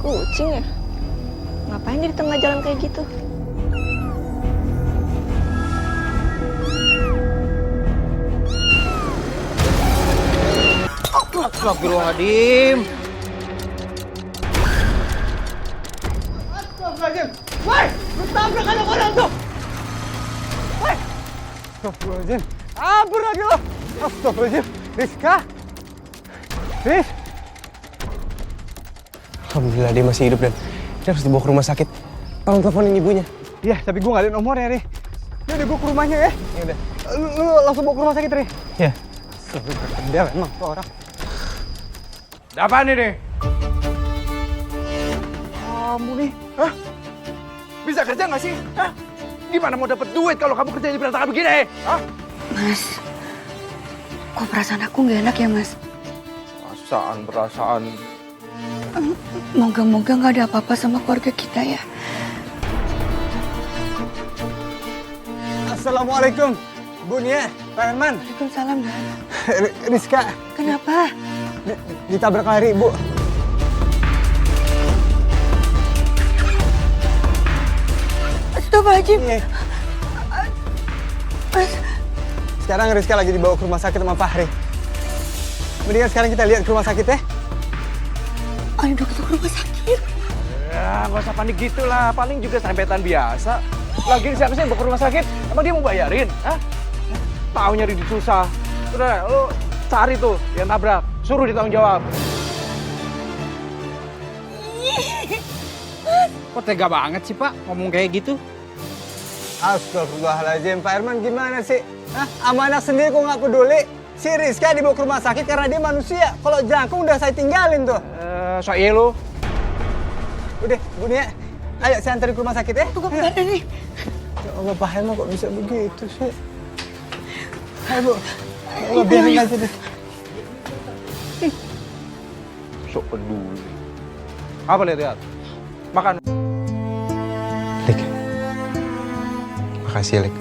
Kucing ya? Ngapain dia di tengah jalan kayak gitu? Astagfirullahaladzim. Astagfirullahaladzim. Woi, lu tabrak anak orang tuh. Woi. Astagfirullahaladzim. Ampun lagi lo. Astagfirullahaladzim. Rizka. Riz. Alhamdulillah dia masih hidup dan dia harus dibawa ke rumah sakit. Tolong teleponin ibunya. Iya, tapi gue nggak ada nomornya, Ri. Dia udah gue ke rumahnya ya. Ya udah. Lu langsung bawa ke rumah sakit, Ri. Ya. Dia memang tuh orang. Ada apaan ini? Kamu nih. Hah? Bisa kerja nggak sih? Hah? Gimana mau dapat duit kalau kamu kerja di berantakan begini? Hah? Mas, kok perasaan aku nggak enak ya, Mas? Perasaan. Moga-moga nggak ada apa-apa sama keluarga kita ya. Assalamualaikum, Bu Nia, Pak Herman, Waalaikumsalam, Mas. Rizka. Kenapa? Ditabrak lari, Bu. Astagfirullahaladzim. Iya. Mas, Sekarang Rizka lagi dibawa ke rumah sakit sama Fahri. Mendingan sekarang kita lihat ke rumah sakit ya. ayo dong kita ke rumah sakit. Ya, nggak usah panik gitu lah. Paling juga serempetan biasa. Lagi siapa sih yang bawa ke rumah sakit? Emang dia mau bayarin? Hah? Tahu nyari di susah. Udah, lo cari tuh yang tabrak. Suruh ditanggung jawab. Kok tega banget sih Pak ngomong kayak gitu? Astagfirullahaladzim, Pak Herman gimana sih? Hah? Sama anak sendiri kok nggak peduli? Si Rizka dibawa ke rumah sakit karena dia manusia. Kalau jangkung udah saya tinggalin tuh. Soalnya lo. Udah, Bu Nia. Ayo saya anterin ke rumah sakit ya. Tunggu bentar nih. Ya Allah, Pak Herman kok bisa begitu sih? Ayo, Bu. Ya Allah, biarin aja deh. Sok peduli. Apa lihat? Makan. Lik. Makasih ya, Lik.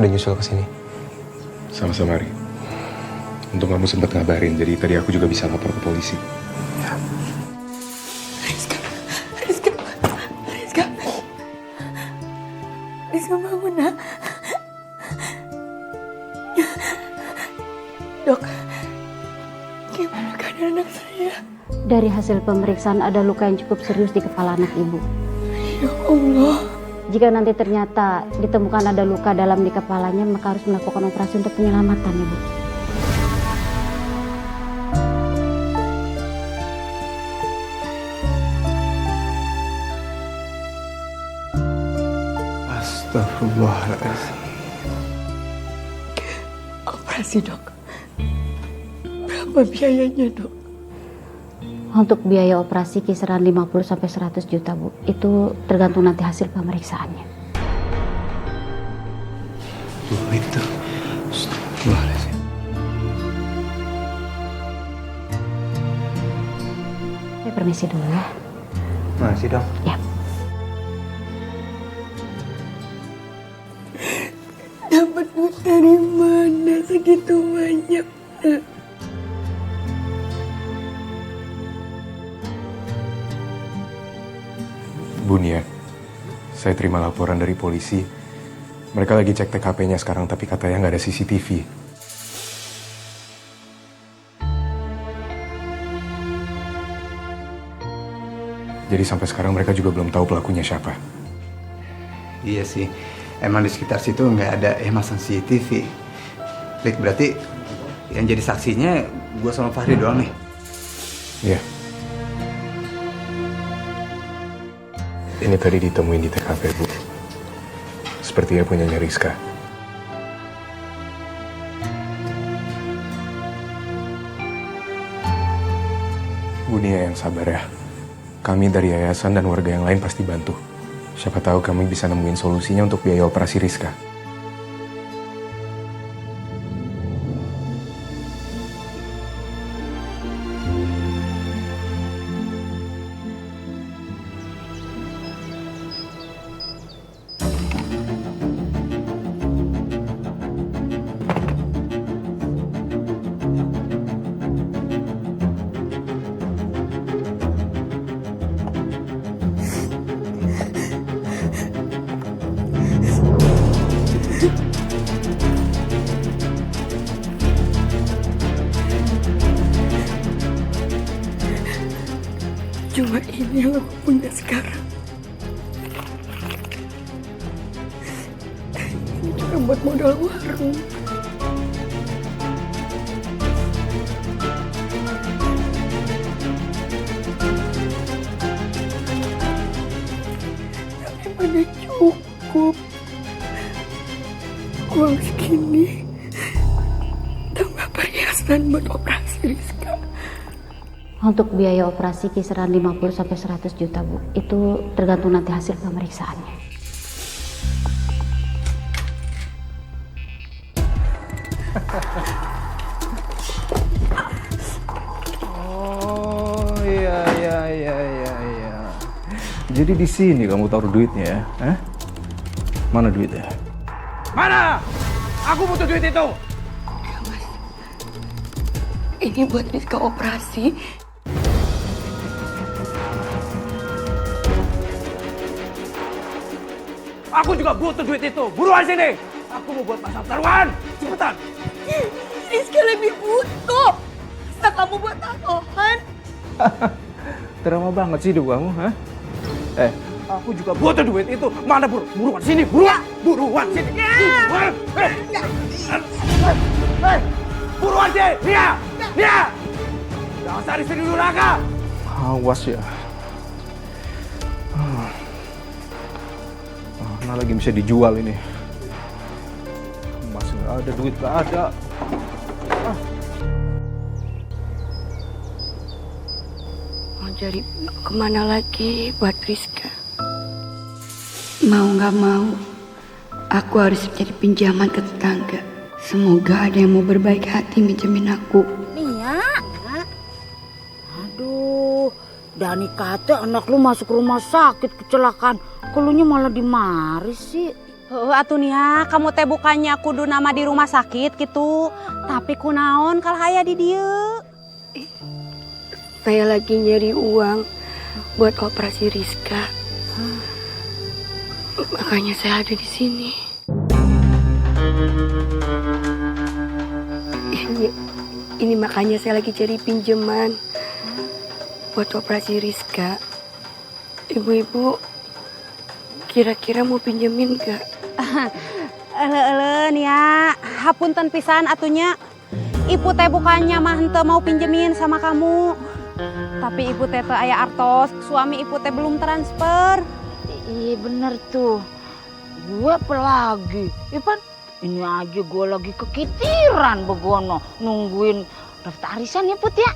Udah nyusul ke sini. Sama-sama, Ri. Untung kamu sempat ngabarin, jadi tadi aku juga bisa lapor ke polisi. Rizka bangun, nak. Dok, gimana keadaan anak saya? Dari hasil pemeriksaan ada luka yang cukup serius di kepala anak ibu. Ya Allah. Jika nanti ternyata ditemukan ada luka dalam di kepalanya, maka harus melakukan operasi untuk penyelamatan, Ibu. Astagfirullahaladzim. Operasi, Dok. Berapa biayanya, Dok? Untuk biaya operasi kisaran 50-100 juta, Bu. Itu tergantung nanti hasil pemeriksaannya. Duit tuh. Astagfirullahaladzim. Saya permisi dulu ya. Makasih, Dok. Ya. Dapat duit dari mana segitu banyak, nak? Bu Nia, saya terima laporan dari polisi. Mereka lagi cek TKP-nya sekarang, tapi katanya nggak ada CCTV. Jadi sampai sekarang mereka juga belum tahu pelakunya siapa. Iya sih, emang di sekitar situ nggak ada yang masang CCTV. Lik, berarti yang jadi saksinya gue sama Fahri doang nih. Iya. Ini tadi ditemuin di TKP, Bu. Sepertinya punyanya Rizka. Bu Nia yang sabar ya. Kami dari yayasan dan warga yang lain pasti bantu. Siapa tahu kami bisa nemuin solusinya untuk biaya operasi Rizka. Ini yang aku punya sekarang. Ini cuma buat modal warung. Tapi mana cukup. Uang segini tambah perhiasan buat operasi Rizka. Untuk biaya operasi kisaran 50-100 juta, Bu. Itu tergantung nanti hasil pemeriksaannya. Oh, iya. Jadi di sini kamu taruh duitnya ya? Hah? Mana duitnya? Mana? Aku butuh duit itu! Ini buat Rizka operasi. Aku juga butuh duit itu! Buruan sini! Aku mau buat pasar taruhan! Cepetan! Rizka lebih butuh. Masa kamu buat taruhan? Drama banget sih hidup kamu, ha? Aku juga butuh duit itu. Mana buruan sini, buruan! Buruan sini! Buruan! Buruan sini! Nia! Jangan cari sini dulu, Raka! Awas ya. Mana lagi bisa dijual ini? Masih nggak ada duit, nggak ada. Mau cari kemana lagi buat Rizka? Mau nggak mau, aku harus cari pinjaman ke tetangga. Semoga ada yang mau berbaik hati minjemin aku. Nia, aduh, Dani kata anak lu masuk rumah sakit kecelakaan, kelunya malah dimaris sih. Atuh Nia, kamu teh bukannya kudu nama di rumah sakit gitu, tapi kunaon kalau aya di dieu. Saya lagi nyari uang buat operasi Rizka. Makanya saya ada di sini. Ini makanya saya lagi cari pinjaman buat operasi Rizka. Ibu-ibu kira-kira mau pinjemin gak? Ele Nia, hapunten pisan atunya. Ibu teh bukannya mah henteu mau pinjemin sama kamu. Tapi ibu teh aya artos, suami ibu teh belum transfer. Iya bener tuh, gue pelagi. Ipan, ini aja gue lagi kekitiran begono nungguin daftar arisan ya Put ya.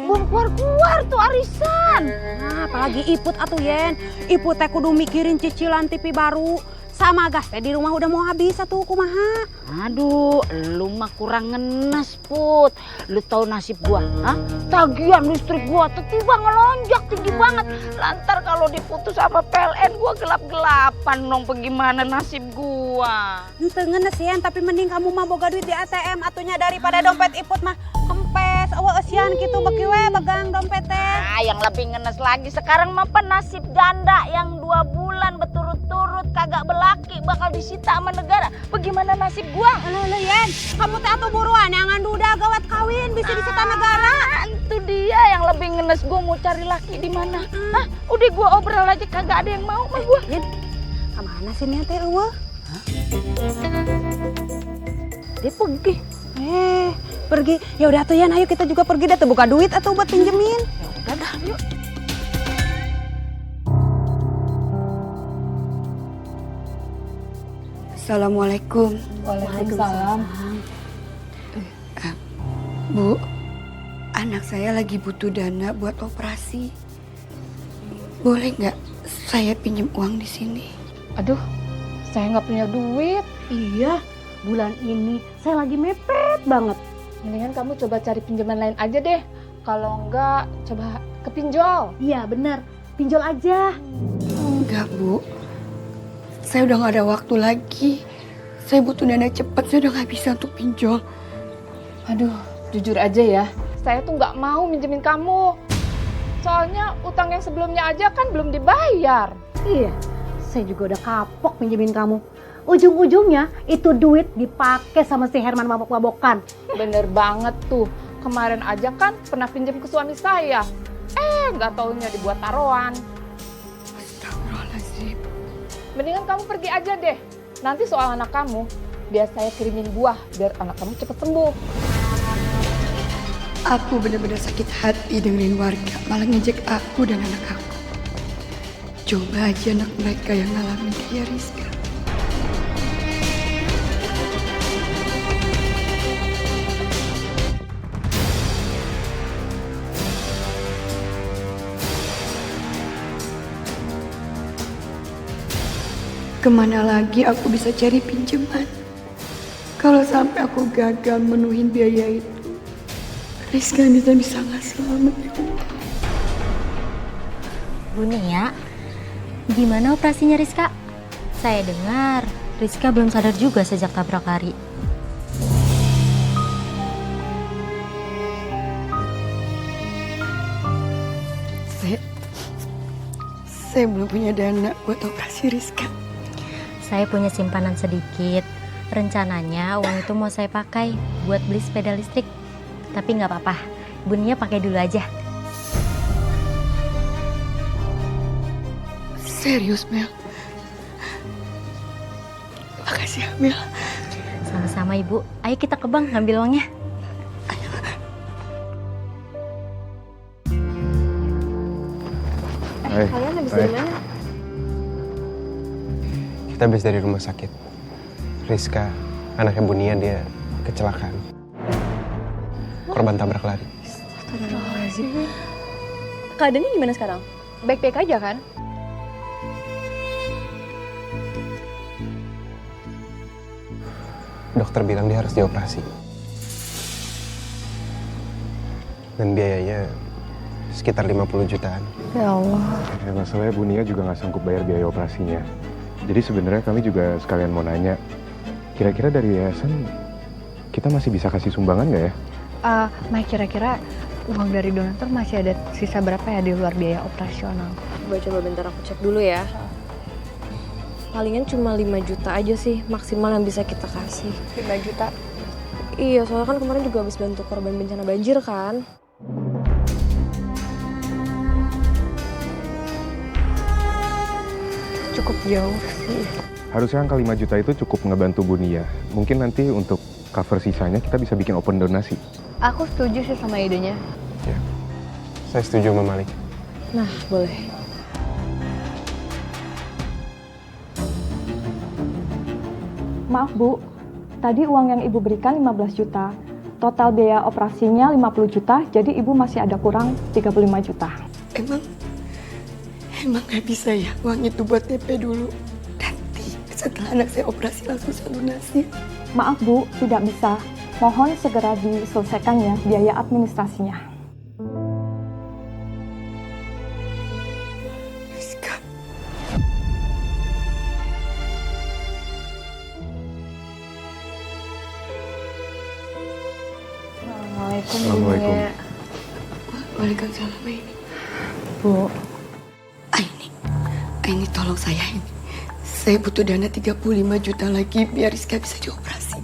Belum keluar tuh arisan. Nah, apalagi Iput atuh Yen. Iput teh kudu mikirin cicilan TV baru. Sama gas teh di rumah udah mau habis atuh kumaha. Aduh, lu mah kurang ngenes Put. Lu tahu nasib gua, ha? Tagihan listrik gua tiba ngelonjak tinggi banget. Lantar kalau diputus sama PLN gua gelap-gelapan dong. Bagaimana nasib gua? Henteu ngenes Yen, tapi mending kamu mah boga duit di ATM atunya daripada dompet Iput mah kempes. Eueuh eusian kitu beki we bagang dompet teh. Nah, yang lebih ngenes lagi sekarang mah nasib janda yang 2 bulan berturut-turut kagak belaki bakal disita sama negara. Bagaimana nasib gua? Leuh Yen, kamu teh atuh buruan yang duda gawat kawin bisa disita negara. Itu dia yang lebih ngenes, gua mau cari laki di mana? Hah? Udah gua obrol aja kagak ada yang mau sama gua. Yen, kemana sih nih teh eueuh? Dia pergi. Pergi. Ya udah tuh Yan, ayo kita juga pergi dah tuh buka duit atau buat pinjemin. Ya udah dah, yuk. Assalamualaikum. Waalaikumsalam. Bu, anak saya lagi butuh dana buat operasi. Boleh nggak saya pinjam uang di sini? Aduh, saya nggak punya duit. Iya, bulan ini saya lagi mepet banget. Mendingan kamu coba cari pinjaman lain aja deh. Kalau enggak, coba ke pinjol. Iya bener, pinjol aja. Enggak, Bu. Saya udah nggak ada waktu lagi. Saya butuh dana cepat, saya udah nggak bisa untuk pinjol. Aduh, jujur aja ya, saya tuh nggak mau minjemin kamu. Soalnya utang yang sebelumnya aja kan belum dibayar. Iya, saya juga udah kapok pinjemin kamu. Ujung-ujungnya itu duit dipakai sama si Herman mabok-mabokan. Bener banget tuh, kemarin aja kan pernah pinjam ke suami saya. nggak taunya dibuat taruhan. Astagfirullahaladzim. Mendingan kamu pergi aja deh. Nanti soal anak kamu, biar saya kirimin buah biar anak kamu cepat sembuh. Aku benar-benar sakit hati dengerin warga malah ngejek aku dan anak aku. Coba aja anak mereka yang ngalamin kayak Rizka. Kemana lagi aku bisa cari pinjaman? Kalau sampai aku gagal menuhin biaya itu, Rizka bisa nggak selamat ya Allah. Bu Nia, gimana operasinya Rizka? Saya dengar Rizka belum sadar juga sejak tabrak lari. Saya belum punya dana buat operasi Rizka. Saya punya simpanan sedikit. Rencananya uang itu mau saya pakai buat beli sepeda listrik. Tapi nggak apa-apa, Bu Nia pakai dulu aja. Serius, Mel? Makasih ya, Mel. Sama-sama Ibu. Ayo kita ke bank ngambil uangnya. Kalian habis dari mana? Kita habis dari rumah sakit. Rizka, anaknya Bu Nia, dia kecelakaan. Korban tabrak lari. Keadaannya gimana sekarang? Baik-baik aja kan? Dokter bilang dia harus dioperasi. Dan biayanya sekitar 50 jutaan. Ya Allah. Ya, masalahnya Bu Nia juga nggak sanggup bayar biaya operasinya. Jadi sebenarnya kami juga sekalian mau nanya, kira-kira dari yayasan kita masih bisa kasih sumbangan nggak ya? Mai, kira-kira uang dari donatur masih ada sisa berapa ya di luar biaya operasional? Coba bentar aku cek dulu ya. Palingan cuma 5 juta aja sih maksimal yang bisa kita kasih. 5 juta? Iya, soalnya kan kemarin juga habis bantu korban bencana banjir kan. Cukup jauh sih. Harusnya angka 5 juta itu cukup ngebantu Bu Nia. Mungkin nanti untuk cover sisanya kita bisa bikin open donasi. Aku setuju sih sama idenya. Ya, saya setuju sama Malik. Nah, boleh. Maaf Bu, tadi uang yang Ibu berikan 15 juta. Total biaya operasinya 50 juta, jadi Ibu masih ada kurang 35 juta. Emang nggak bisa ya uang itu buat DP dulu? Nanti setelah anak saya operasi langsung saya lunasi. Maaf Bu, tidak bisa. Mohon segera diselesaikan ya biaya administrasinya. Rizka. Assalamualaikum. Waalaikumsalam ini. Bu. Ini tolong saya ini. Saya butuh dana 35 juta lagi biar Rizka bisa dioperasi.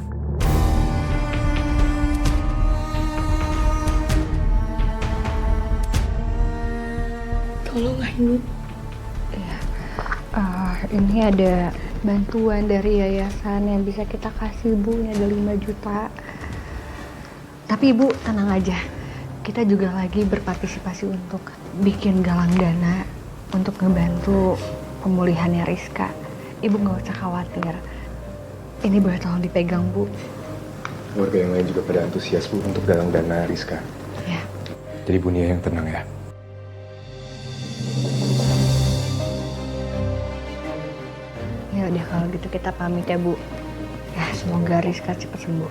Tolong ini. Ya, ini ada bantuan dari yayasan yang bisa kita kasih Bu, ini ada 5 juta. Tapi Ibu tenang aja, kita juga lagi berpartisipasi untuk bikin galang dana untuk ngebantu pemulihannya Rizka. Ibu nggak usah khawatir. Ini boleh tolong dipegang Bu. Warga yang lain juga pada antusias Bu untuk galang dana Rizka. Ya. Jadi Bu Nia yang tenang ya. Ya udah kalau gitu kita pamit ya Bu. Ya semoga Rizka cepat sembuh.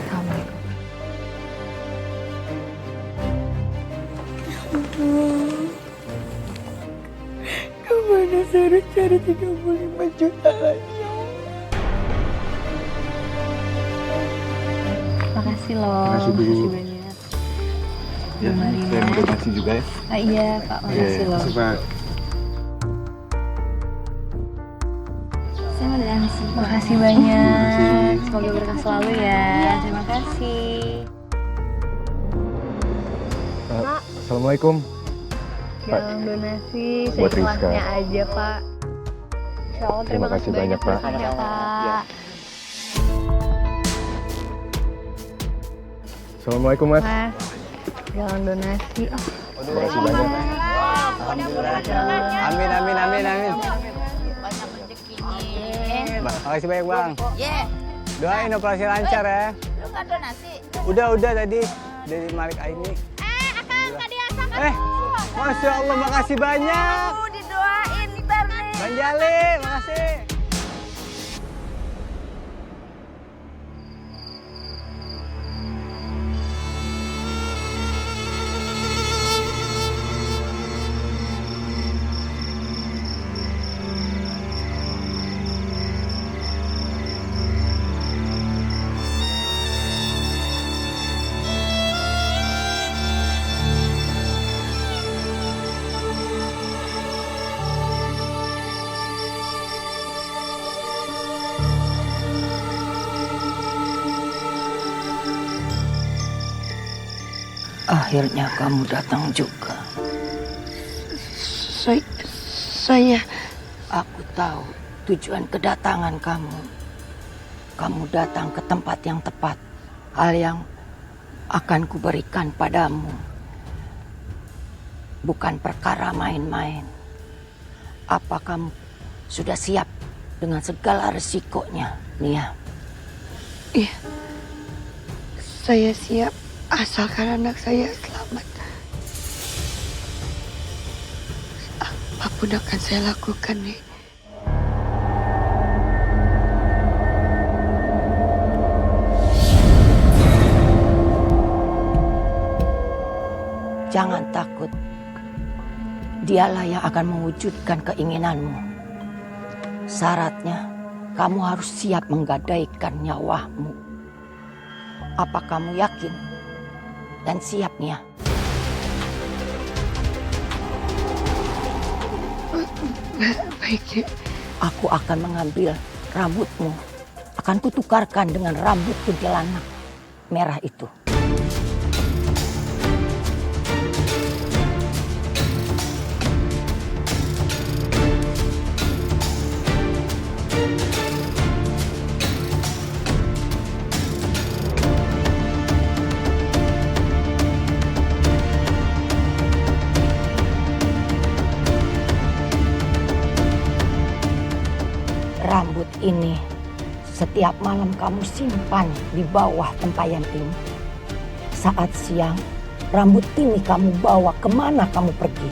Assalamualaikum. Kemana saya harus cari 35 juta lagi? Makasih loh. Makasih, Bu. Makasih banyak. Ya, saya mau donasi juga ya. Iya Pak, makasih loh. Makasih Pak. Saya mau donasi. Makasih banyak. Semoga berkah selalu ya. Terima kasih. Assalamualaikum. Galang donasi Buat Rizka. seikhlasnya aja, Pak. Insya Allah Terima kasih banyak, Pak. ya, Pak. Assalamualaikum, Mas. Mas, galang donasi. Oh, Terima kasih banyak. Amin, amin, amin, amin. Banyak rezekinya. Makasih banyak, Bang. Ye, Doain operasi lancar ya. lu nggak donasi? Udah tadi dari Malik Aini. Akang tadi asal kan. Masya Allah, makasih banyak. Didoain ntar nih. Bang Jali, makasih. Akhirnya kamu datang juga. Saya... Aku tahu tujuan kedatangan kamu. Kamu datang ke tempat yang tepat. Hal yang akan kuberikan padamu. Bukan perkara main-main. Apa kamu sudah siap dengan segala resikonya, Nia? Iya, saya siap. Asalkan anak saya selamat. Apapun akan saya lakukan, nih. Jangan takut. Dialah yang akan mewujudkan keinginanmu. Syaratnya, kamu harus siap menggadaikan nyawamu. Apa kamu yakin dan siap, Nia? Baik, aku akan mengambil rambutmu. Akan kutukarkan dengan rambut kuntilanak merah itu. Rambut ini setiap malam kamu simpan di bawah tempayan ini. Saat siang, rambut ini kamu bawa kemana kamu pergi.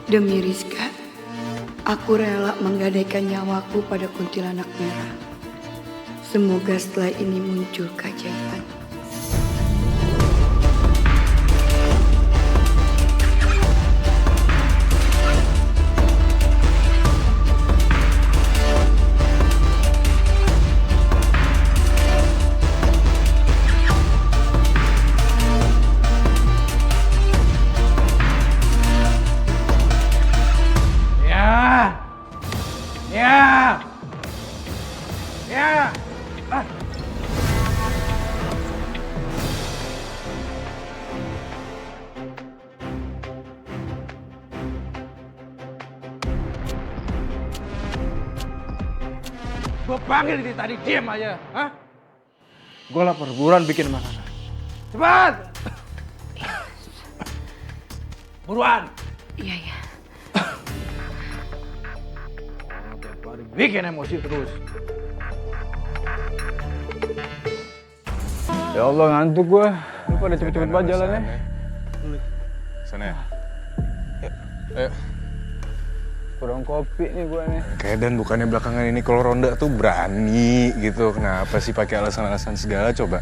Demi Rizka, aku rela menggadaikan nyawaku pada kuntilanak merah. Semoga setelah ini muncul keajaiban. Gue panggil dari tadi, diam aja. Hah? Gue lapar, buruan bikin makanan. Cepat! Buruan! Iya, iya. Tiap hari bikin emosi terus. Ya Allah, ngantuk gue. Lu pada cepet-cepet banget jalannya. Sana ya. Ayo. Kurang kopi nih gue nih. Kayak dan bukannya belakangan ini kalau ronda tuh berani gitu. Kenapa sih pakai alasan-alasan segala coba?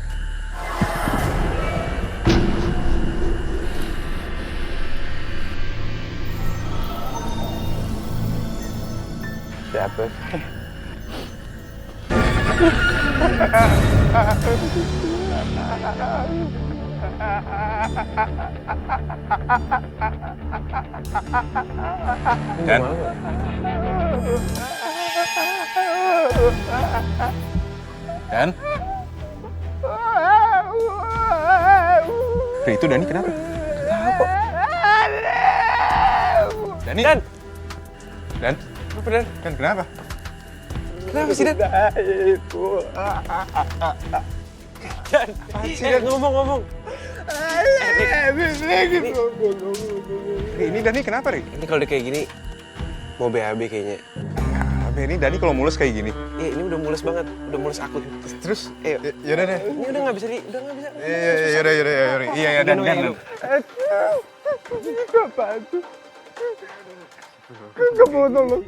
Siapa? Dan? Dan? Ri, itu Dani kenapa? Tahu kok. Dani? Dan? Apa Dan? Dan kenapa? Kenapa sih Dan? Dan, sih Dan ngomong. Ini Dani kenapa, Ri? Ini kalau udah kayak gini, mau BAB kayaknya. BAB ini Dani kalau mulus kayak gini. Iya, ini udah mulus banget, udah mulus akut. Terus, ayo. Yaudah deh. Ini udah nggak bisa Yaudah. Iya, Dan. Apaan tuh? Kamu tolong.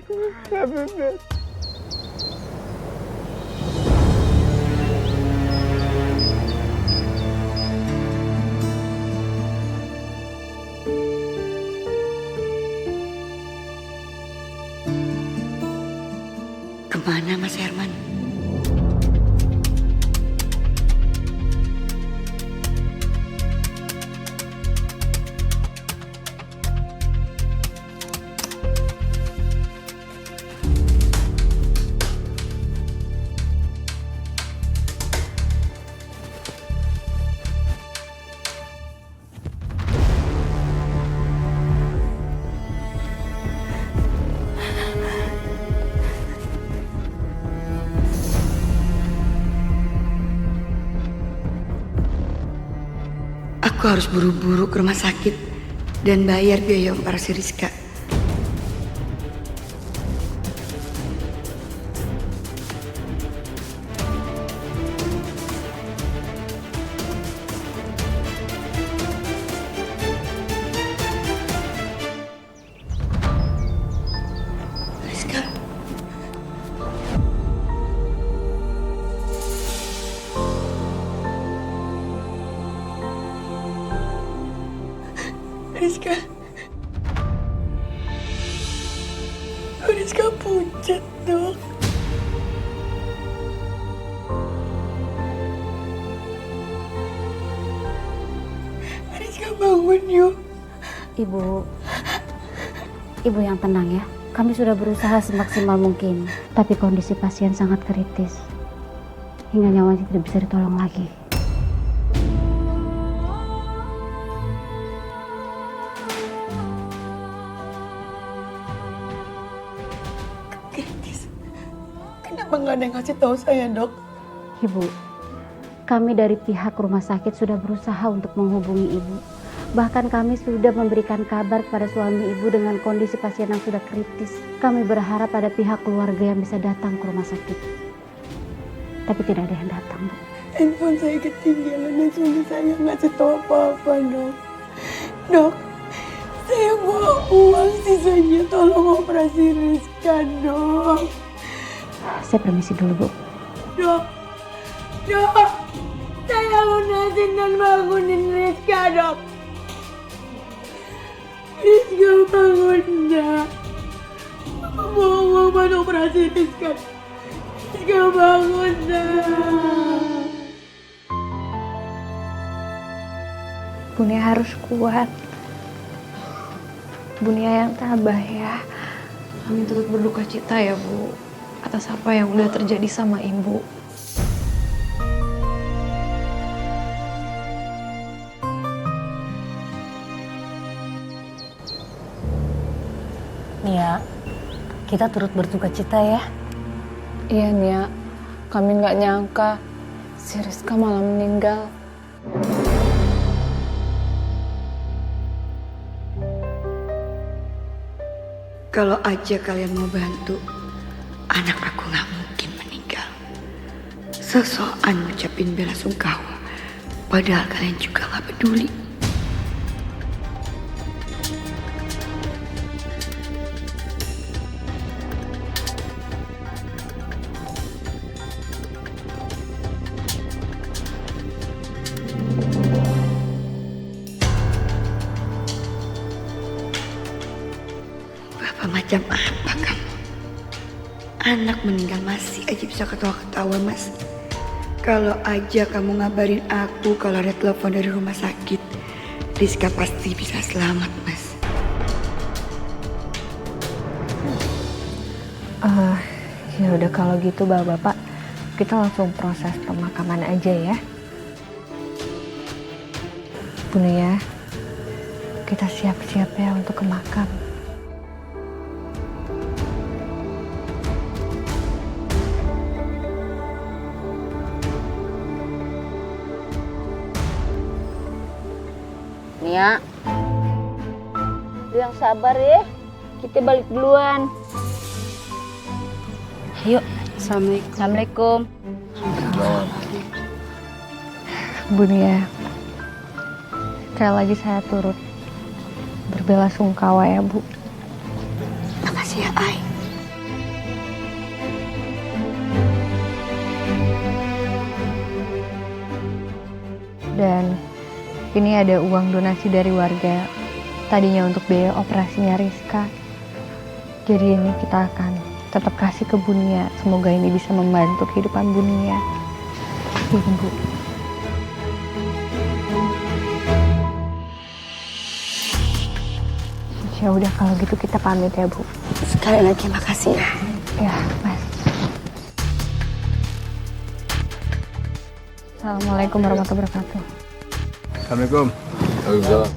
Kemana Mas Herman? Aku harus buru-buru ke rumah sakit dan bayar biaya operasi Rizka. Rizka. Rizka. Rizka pucat, Dok. Rizka bangun, yuk. Ibu yang tenang ya. Kami sudah berusaha semaksimal mungkin. Tapi kondisi pasien sangat kritis. Hingga nyawanya tidak bisa ditolong lagi. Kenapa nggak ada yang kasih tahu saya, Dok? Ibu, kami dari pihak rumah sakit sudah berusaha untuk menghubungi ibu. Bahkan kami sudah memberikan kabar kepada suami ibu dengan kondisi pasien yang sudah kritis. Kami berharap ada pihak keluarga yang bisa datang ke rumah sakit. Tapi tidak ada yang datang, Bu. Handphone saya ketinggalan dan suami saya ngasih tahu apa-apa, Dok. Dok, saya mau uang sisanya, tolong operasi Rizka, Dok. Saya permisi dulu, Bu. Dok, saya lunasin dan bangunin Rizka, Dok. Rizka bangun, Dok. Mau uang buat operasi Rizka. Rizka bangun, Dok. Bunia harus kuat. Bunia yang tabah ya. Kami turut berduka cita ya, Bu, atas apa yang udah terjadi sama Ibu. Nia, kita turut berduka cita ya. Iya, Nia. Kami nggak nyangka si Rizka malah meninggal. Kalau aja kalian mau bantu, anak aku nggak mungkin meninggal. Sosokan ngucapin bela sungkawa, padahal kalian juga nggak peduli. Bapak macam apa kamu? Anak meninggal masih aja bisa ketawa-ketawa, Mas. Kalau aja kamu ngabarin aku kalau ada telepon dari rumah sakit, Rizka pasti bisa selamat, Mas. Ya udah kalau gitu Bapak, kita langsung proses pemakaman aja ya. Bu Nia, kita siap-siap ya untuk ke makam. Nia, lu yang sabar ya. Kita balik duluan. Yuk. Assalamualaikum. Bu Nia, sekali lagi saya turut berbelasungkawa ya Bu. Makasih ya, Ai. Dan ini ada uang donasi dari warga, tadinya untuk biaya operasinya Rizka. Jadi ini kita akan tetap kasih ke Bu Nia. Semoga ini bisa membantu kehidupan Bu Nia. Bu. Ya udah kalau gitu kita pamit ya Bu. Sekali lagi makasih ya. Ya, Mas. Assalamualaikum warahmatullahi wabarakatuh. Assalamualaikum. Waalaikumsalam.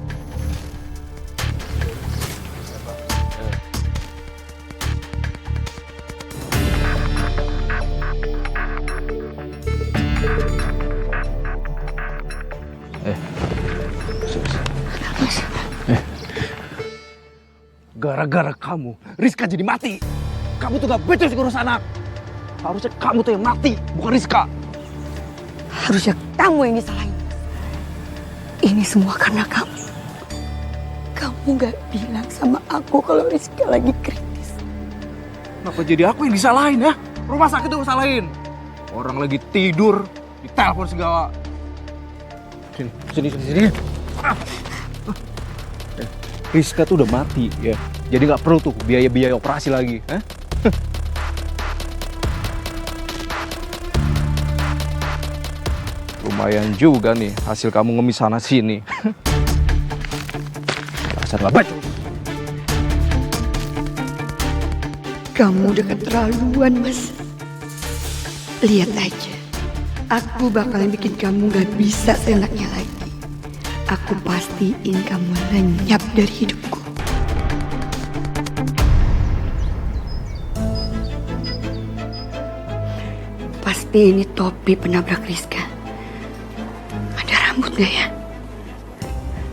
Gara-gara kamu, Rizka jadi mati. Kamu tuh gak becus ngurus anak. Harusnya kamu tuh yang mati, bukan Rizka. Harusnya kamu yang disalahin. Ini semua karena kamu. Kamu gak bilang sama aku kalau Rizka lagi kritis. Kenapa jadi aku yang disalahin ya? Rumah sakit tuh salahin. Orang lagi tidur, ditelepon segala. Sini. Rizka tuh udah mati ya. Jadi nggak perlu tuh biaya operasi lagi. Lumayan juga nih hasil kamu ngemis sana sini. Dasar nggak baca. Kamu udah keterlaluan, Mas. Lihat aja. Aku bakalan bikin kamu gak bisa seenaknya lagi. Aku pastiin kamu lenyap dari hidupku. Pasti ini topi penabrak Rizka. Ada rambut gak ya?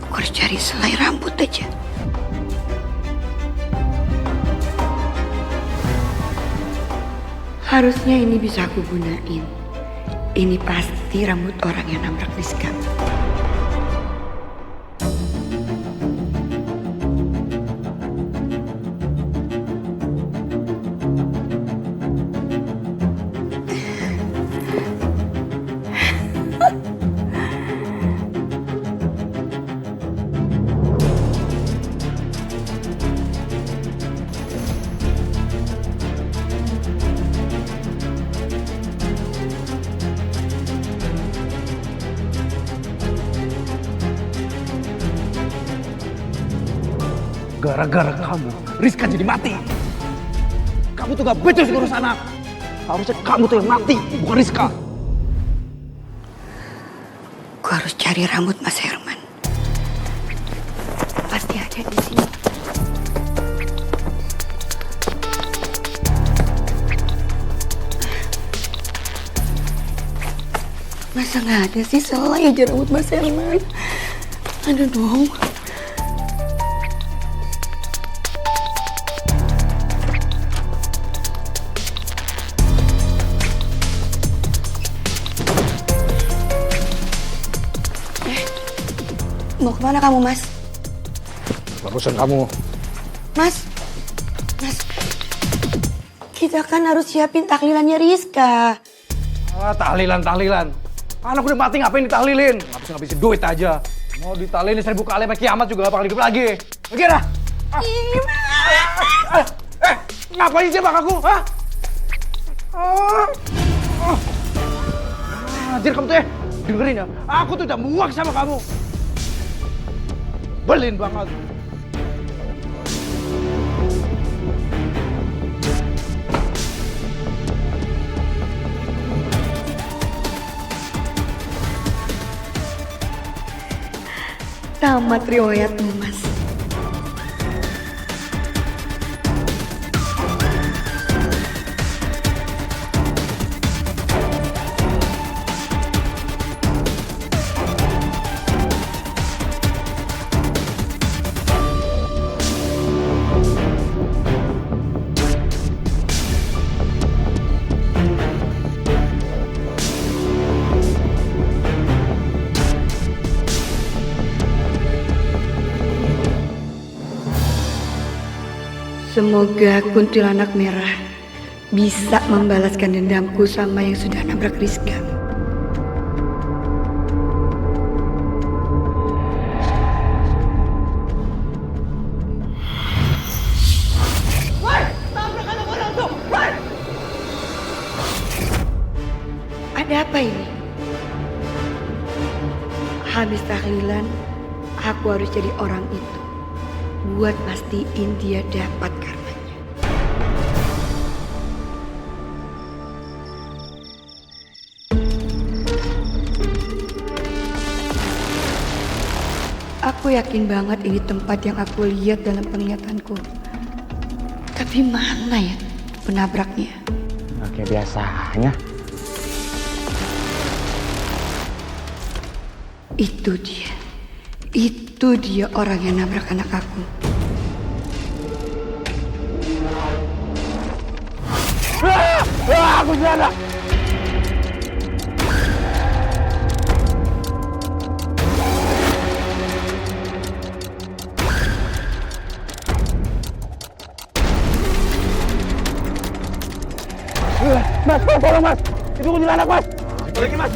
Aku harus cari selai rambut aja. Harusnya ini bisa aku gunain. Ini pasti rambut orang yang nabrak Rizka. Gara-gara kamu, Rizka jadi mati. Kamu tuh gak becus ngurus anak. Harusnya kamu tuh yang mati, bukan Rizka. Gue harus cari rambut Mas Herman. Pasti ada di sini. Masa nggak ada sih selai aja rambut Mas Herman? Ada dong. Mau kemana kamu, Mas? Bagusan kamu. Mas, kita kan harus siapin tahlilannya Rizka. Tahlilan. Anak udah mati ngapain ditahlilin? Ngabisin duit aja. Mau ditahlilin 1000 kali sampai kiamat juga gak bakal hidup lagi. Pergi dah. Ngapain sih bang aku? Hah? Anjir kamu tuh ya, dengerin ya. Aku tuh udah muak sama kamu. Belin banget. Tamat riwayatmu, Mas. Semoga kuntilanak merah bisa membalaskan dendamku sama yang sudah nabrak Rizka. Woi, tabrak anak orang tuh. Woi. Ada apa ini? Habis tahlilan, aku harus jadi orang itu. Buat pastiin dia dapat karenanya. Aku yakin banget ini tempat yang aku lihat dalam penglihatanku. Tapi mana ya penabraknya? Nah, kayak biasanya. Itu dia. Itu dia orang yang nabrak anak aku. Aku jalan. Mas, tolong mas. Itu kuntilanak mas. Balikin mas.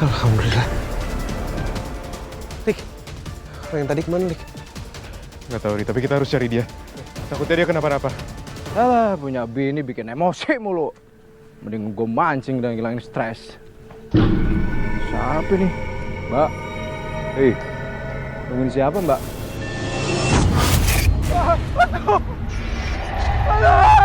Alhamdulillah. Lik, orang yang tadi kemana, Lik? Nggak tahu, Ri, tapi kita harus cari dia. Takutnya dia kenapa-napa. Alah, punya bini bikin emosi mulu. Mending gue mancing dan ngilangin stres. Siapa nih? Mbak? Hei, nungguin siapa, Mbak? Tolong!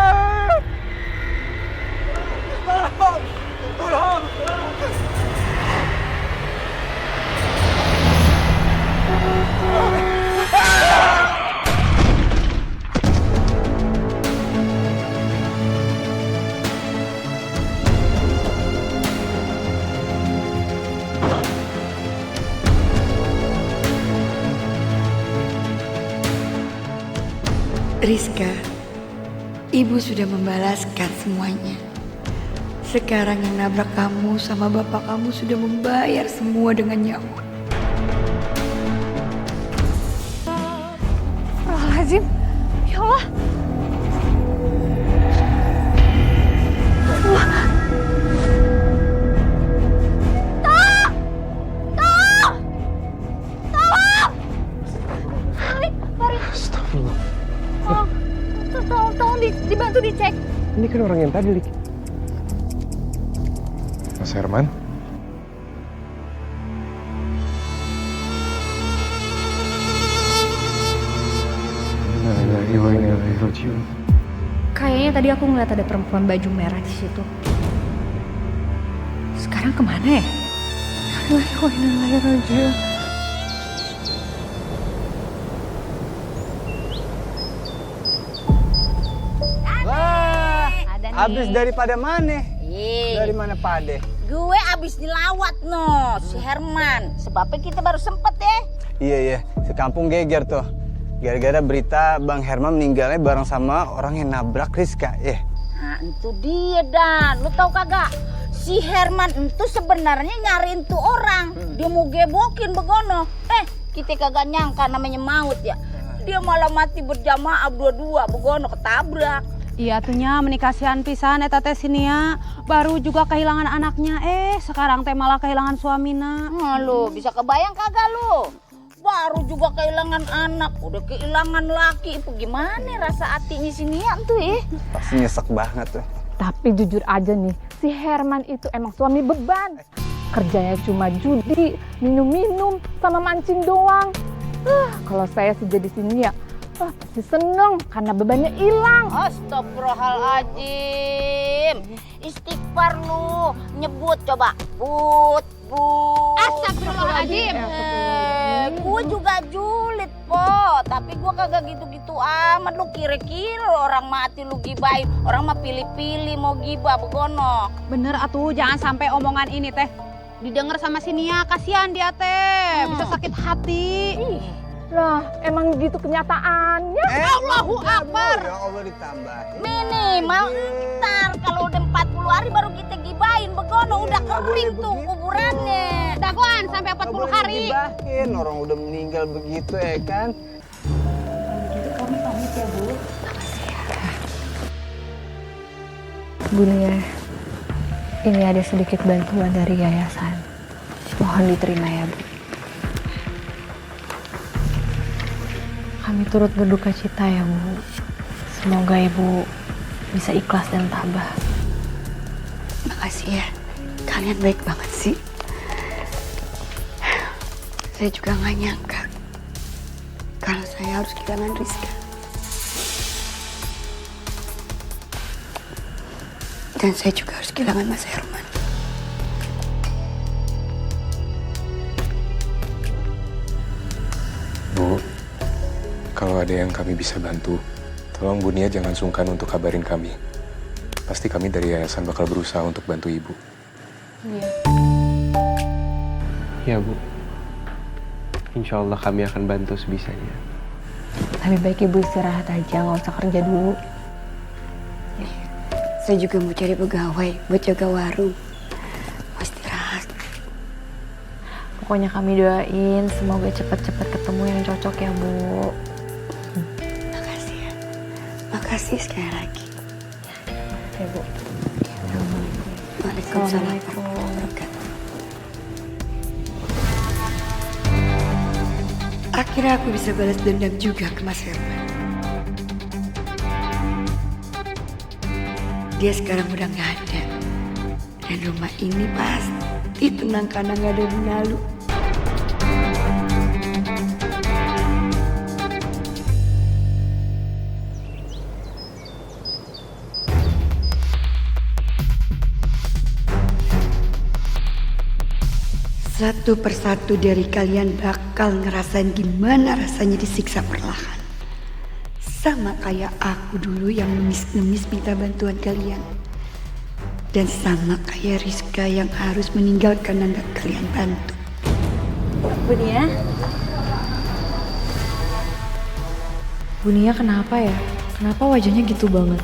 Rizka, ibu sudah membalaskan semuanya. Sekarang yang nabrak kamu sama bapak kamu sudah membayar semua dengan nyawa. Astagfirullahaladzim. Ya Allah. Tolong dibantu dicek. Ini kan orang yang tadi, Lik. Mas Herman? Kayaknya tadi aku ngeliat ada perempuan baju merah di situ. Sekarang kemana ya? Wah, habis daripada mana? Dari mana Pade? Gue abis dilawat no si Herman. Sebabnya kita baru sempet ya. Iya, sekampung geger tuh. Gara-gara berita Bang Herman meninggalnya bareng sama orang yang nabrak Rizka, ya. Nah, itu dia Dan. Lu tahu kagak? Si Herman itu sebenarnya nyariin tuh orang. Dia mau gebokin begono. Kita kagak nyangka namanya maut ya. Dia malah mati berjamaah dua-dua begono ketabrak. Iya tuhnya menikasihan pisan eta teh Sinia. Baru juga kehilangan anaknya. Sekarang teh malah kehilangan suamina. Lu bisa kebayang kagak lu? Baru juga kehilangan anak, udah kehilangan laki. Itu gimana rasa hatinya Sinia tuh Pasti nyesek banget tuh. Tapi jujur aja nih, si Herman itu emang suami beban. Kerjanya cuma judi, minum-minum, sama mancing doang. Kalau saya sih jadi sini ya, pasti seneng karena bebannya hilang. Astagfirullahaladzim. Istighfar lu, nyebut coba. But. Astagfirullahaladzim. Gue juga julid, Po. Tapi gue kagak gitu-gitu amat. Lu kira-kira orang mati lu gibain. Orang mah pilih-pilih mau gibah begono. Bener atuh, jangan sampai omongan ini teh didengar sama Sinia. Kasihan dia teh, bisa sakit hati. Lah, emang gitu kenyataannya. Allahu Akbar. Ya Allah ditambahin. Minimal ntar kalau udah 40 hari baru kita gibain begono. Udah kering tuh kuburannya. Dagoan sampai 40 hari. Gibahin, orang udah meninggal begitu ya kan. Gitu kami pamit ya Bu. Bu Nia, ini ada sedikit bantuan dari yayasan. Mohon diterima ya Bu. Kami turut berduka cita ya Bu. Semoga Ibu bisa ikhlas dan tabah. Makasih ya, kalian baik banget sih. Saya juga gak nyangka kalau saya harus kehilangan Rizka. Dan saya juga harus kehilangan Mas Herman. Bu, kalau ada yang kami bisa bantu, tolong Bu Nia jangan sungkan untuk kabarin kami. Pasti kami dari yayasan bakal berusaha untuk bantu Ibu. Iya. Ya Bu, insya Allah kami akan bantu sebisanya. Lebih baik Ibu istirahat aja, nggak usah kerja dulu. Saya juga mau cari pegawai buat jaga warung. Mau istirahat. Pokoknya kami doain semoga cepat-cepat ketemu yang cocok ya Bu. Makasih ya. Makasih sekali lagi. Ya Bu. Waalaikumsalam warahmatullahi wabarakatuh. Akhirnya aku bisa balas dendam juga ke Mas Herman. Dia sekarang udah gak ada. Dan rumah ini pasti tenang karena gak ada yang lalu. Satu persatu dari kalian bakal ngerasain gimana rasanya disiksa perlahan. Sama kayak aku dulu yang ngemis-ngemis minta bantuan kalian. Dan sama kayak Rizka yang harus meninggal karena nggak kalian bantu. Bu Nia? Bu Nia kenapa ya? Kenapa wajahnya gitu banget?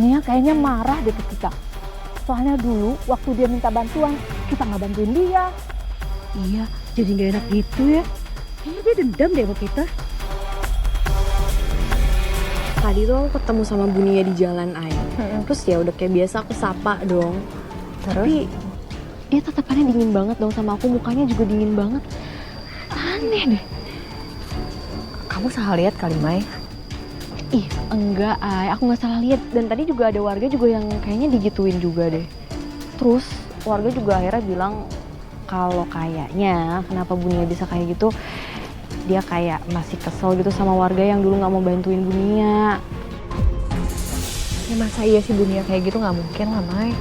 Nia kayaknya marah deh ke kita. Soalnya dulu waktu dia minta bantuan, kita nggak bantuin dia. Iya, jadi gak enak gitu ya. Kayaknya dia dendam deh sama kita. Tadi tuh aku ketemu sama Bu Nia di jalan Terus ya udah kayak biasa aku sapa dong. Tapi dia tatapannya dingin banget dong sama aku, mukanya juga dingin banget. Aneh deh. Kamu salah lihat kali, Mai? Ih, enggak, Ay. Aku nggak salah lihat. Dan tadi juga ada warga juga yang kayaknya digituin juga deh. Terus warga juga akhirnya bilang kalau kayaknya kenapa Bu Nia bisa kayak gitu, dia kayak masih kesel gitu sama warga yang dulu nggak mau bantuin Bu Nia. Ya masa iya sih Bu Nia kayak gitu, nggak mungkin lah, Mai.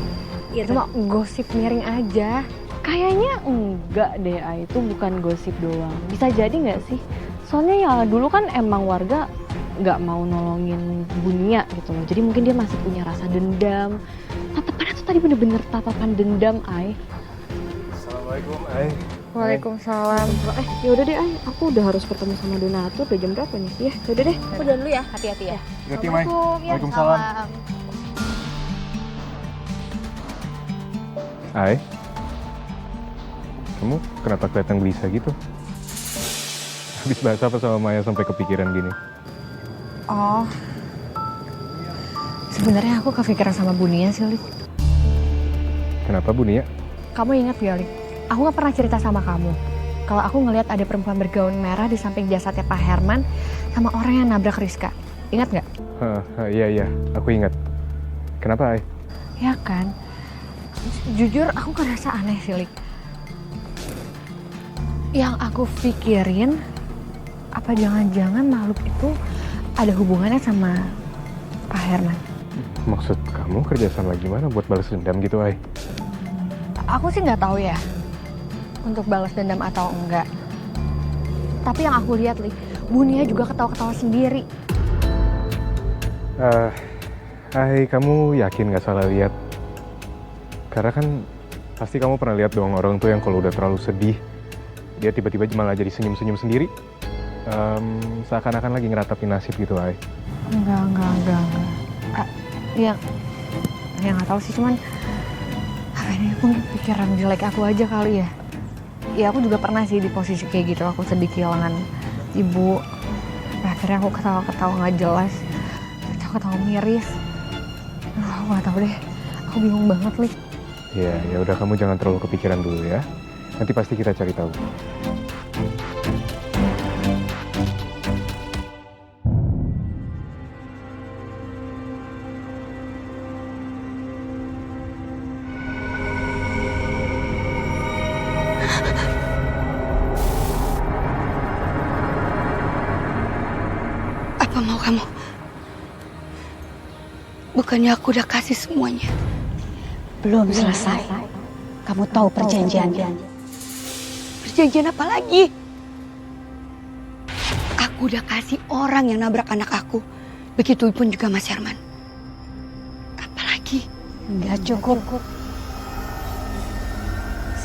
Iya, Cuma gosip miring aja. Kayaknya enggak deh, Ay. Itu bukan gosip doang. Bisa jadi nggak sih? Soalnya ya dulu kan emang warga nggak mau nolongin Bu Nia gitu loh. Jadi mungkin dia masih punya rasa dendam. Tatapannya tuh tadi bener-bener tatapan dendam, Ay. Assalamualaikum, Ay. Waalaikumsalam. Ya udah deh, Ay. Aku udah harus ketemu sama donatur. Udah jam berapa nih? Ya, udah deh. Aku jalan dulu ya, hati-hati ya. Hati-hati, Mai. Waalaikumsalam. Hai. Kamu kenapa kelihatan gelisah gitu? Habis bahas apa sama Maya sampai kepikiran gini? Oh. Sebenarnya aku kepikiran sama Bunia sih, Li. Kenapa, Bu Nia? Kamu ingat gak, Li? Aku gak pernah cerita sama kamu kalau aku ngelihat ada perempuan bergaun merah di samping jasadnya Pak Herman sama orang yang nabrak Rizka. Ingat nggak? Iya, aku ingat. Kenapa, Ai? Ya kan? Jujur aku ngerasa aneh sih, Li. Yang aku pikirin, apa jangan-jangan makhluk itu ada hubungannya sama Pak Herman? Maksud kamu kerjasama gimana buat balas dendam gitu, Ai? Aku sih nggak tahu ya untuk balas dendam atau enggak. Tapi yang aku lihat, Li, Bunia juga ketawa-ketawa sendiri. Hai, kamu yakin gak salah lihat? Karena kan pasti kamu pernah lihat dong orang tuh yang kalau udah terlalu sedih, dia tiba-tiba malah jadi senyum-senyum sendiri. Seakan-akan lagi ngeratapin nasib gitu, Ai. Enggak. Ya nggak tahu sih, cuman ini pun pikiran jelek aku aja kali ya. Ya aku juga pernah sih di posisi kayak gitu, aku sedih kehilangan ibu. Akhirnya aku ketawa-ketawa nggak jelas, ketawa miris. Aku nggak tahu deh, aku bingung banget, Li. Ya udah, kamu jangan terlalu kepikiran dulu ya. Nanti pasti kita cari tahu. Apa mau kamu? Bukannya aku udah kasih semuanya? Belum selesai. Kamu tahu perjanjiannya. Perjanjian apa lagi? Aku udah kasih orang yang nabrak anak aku. Begitupun juga Mas Herman. Apalagi? Enggak cukup.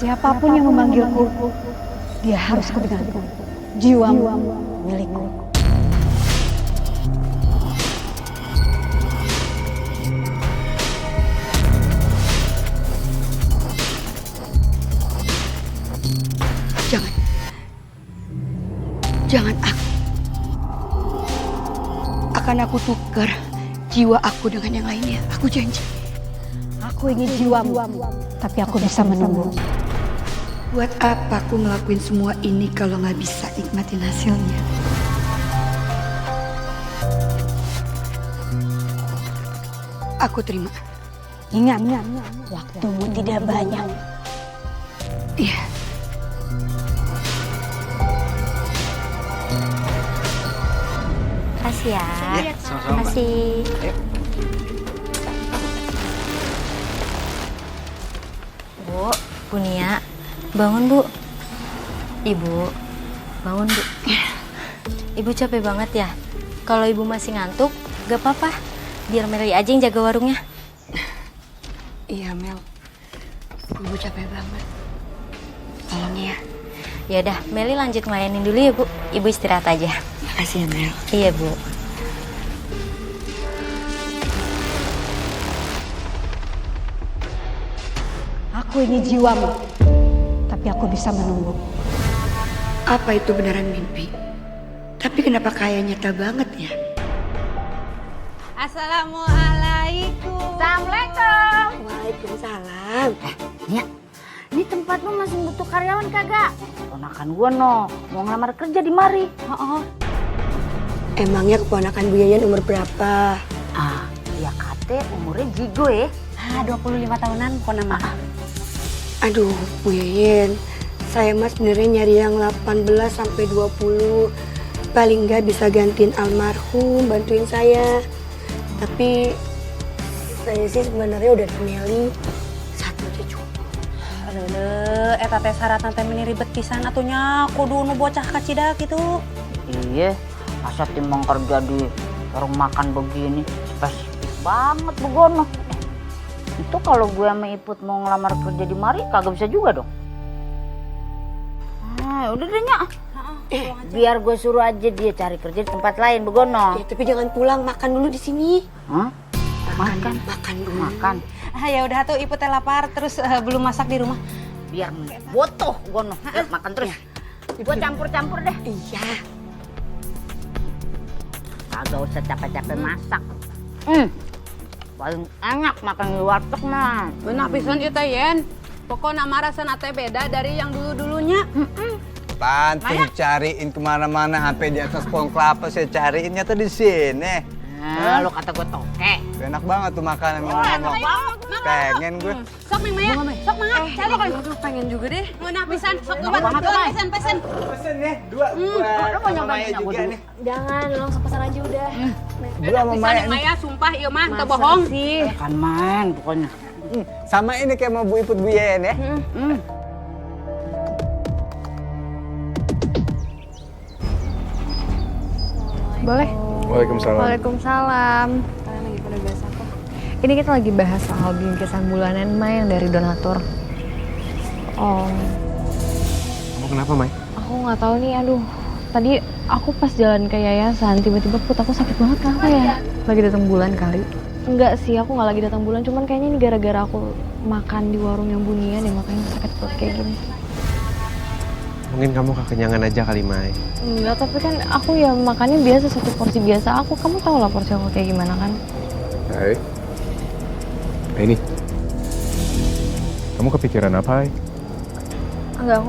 Siapapun yang memanggilku, dia harus kudengarkan. Jiwamu milikku. Jangan akan aku tukar jiwa aku dengan yang lainnya. Aku janji. Aku ingin jiwamu, tapi aku bisa menunggu. Buat apa aku ngelakuin semua ini kalau nggak bisa nikmatin hasilnya? Aku terima. Ingat, waktumu tidak banyak. Iya. Makasih ya. Sama-sama. Makasih. Bu Nia, bangun Bu. Ibu, bangun Bu. Ibu capek banget ya? Kalau ibu masih ngantuk, gak apa-apa. Biar Meli aja yang jaga warungnya. Iya Mel, ibu capek banget. Tolong ya. Yaudah, Meli lanjut ngelayanin dulu ya Bu. Ibu istirahat aja. Makasih ya Mel. Iya Bu. Aku ingin jiwamu, tapi aku bisa menunggu. Apa itu beneran mimpi? Tapi kenapa kayak nyata banget ya? Assalamualaikum. Assalamualaikum. Waalaikumsalam. Nia, ini tempat lu masih butuh karyawan kagak? Ponakan gua mau ngelamar kerja di mari. Emangnya keponakan Bu Yayan umur berapa? Ya kate umurnya jigo ya. 25 tahunan, ponama. Aduh, Bu Yayan, saya mas sebenarnya nyari yang 18 sampai 20. Paling nggak bisa gantiin almarhum, bantuin saya. Tapi saya sih sebenarnya udah Meli satu aja cukup. Eta teh syaratan teh meni ribet pisan atunya kudu nu bocah kacida gitu. Iya, masa timbang kerja di warung makan begini spesifik banget begono. Itu kalau gue sama Iput mau ngelamar kerja di mari kagak bisa juga dong. Udah deh Nyak. Biar gue suruh aja dia cari kerja di tempat lain, begono. Tapi jangan pulang, makan dulu di sini. Hah? Makan dulu. Makan. Ya udah tuh Ibu teh lapar terus belum masak di rumah. Biar botoh gono. Makan terus. Gue campur-campur deh. Iya. Kagak usah capek-capek masak. Paling enak makan di warteg mah. Benar pisan ieu teh Yen. Pokoknya marasana teh beda dari yang dulu-dulunya. Panting cariin kemana-mana sampai di atas pohon kelapa saya cariinnya tuh di sini. Nah, lu kata gue toke. Enak banget tuh makanan ngomong. Pengen gue. Sok Ming Maya, sok Mangga, cari kan. Aduh, pengen juga deh. Ngeunah pisan, sok coba. Pesen. Pesen ya, dua buat sama Maya juga nih. Jangan, langsung pesan aja udah. Dua sama Maya nih. Maya sumpah ieu mah teu bohong. Kan main pokoknya. Sama ini kayak mau Bu Iput Bu Yen ya. Boleh? Waalaikumsalam. Waalaikumsalam. Kalian lagi pada bahas apa? Ini kita lagi bahas soal bingkisan bulanan Mai yang dari donatur. Oh, Kamu kenapa, Mai? aku nggak tahu nih. Aduh, tadi aku pas jalan ke yayasan tiba-tiba perut aku sakit banget. Kenapa ya? Lagi datang bulan kali? Enggak sih, aku nggak lagi datang bulan. Cuman kayaknya ini gara-gara aku makan di warung yang Bunia deh, makanya sakit perut kayak gini. Mungkin kamu kekenyangan aja kali, Mai. Enggak, tapi kan aku ya makannya biasa, satu porsi biasa aku. Kamu tahu lah porsi aku kayak gimana kan? Hai. Ini. Kamu kepikiran apa, Hai? Enggak,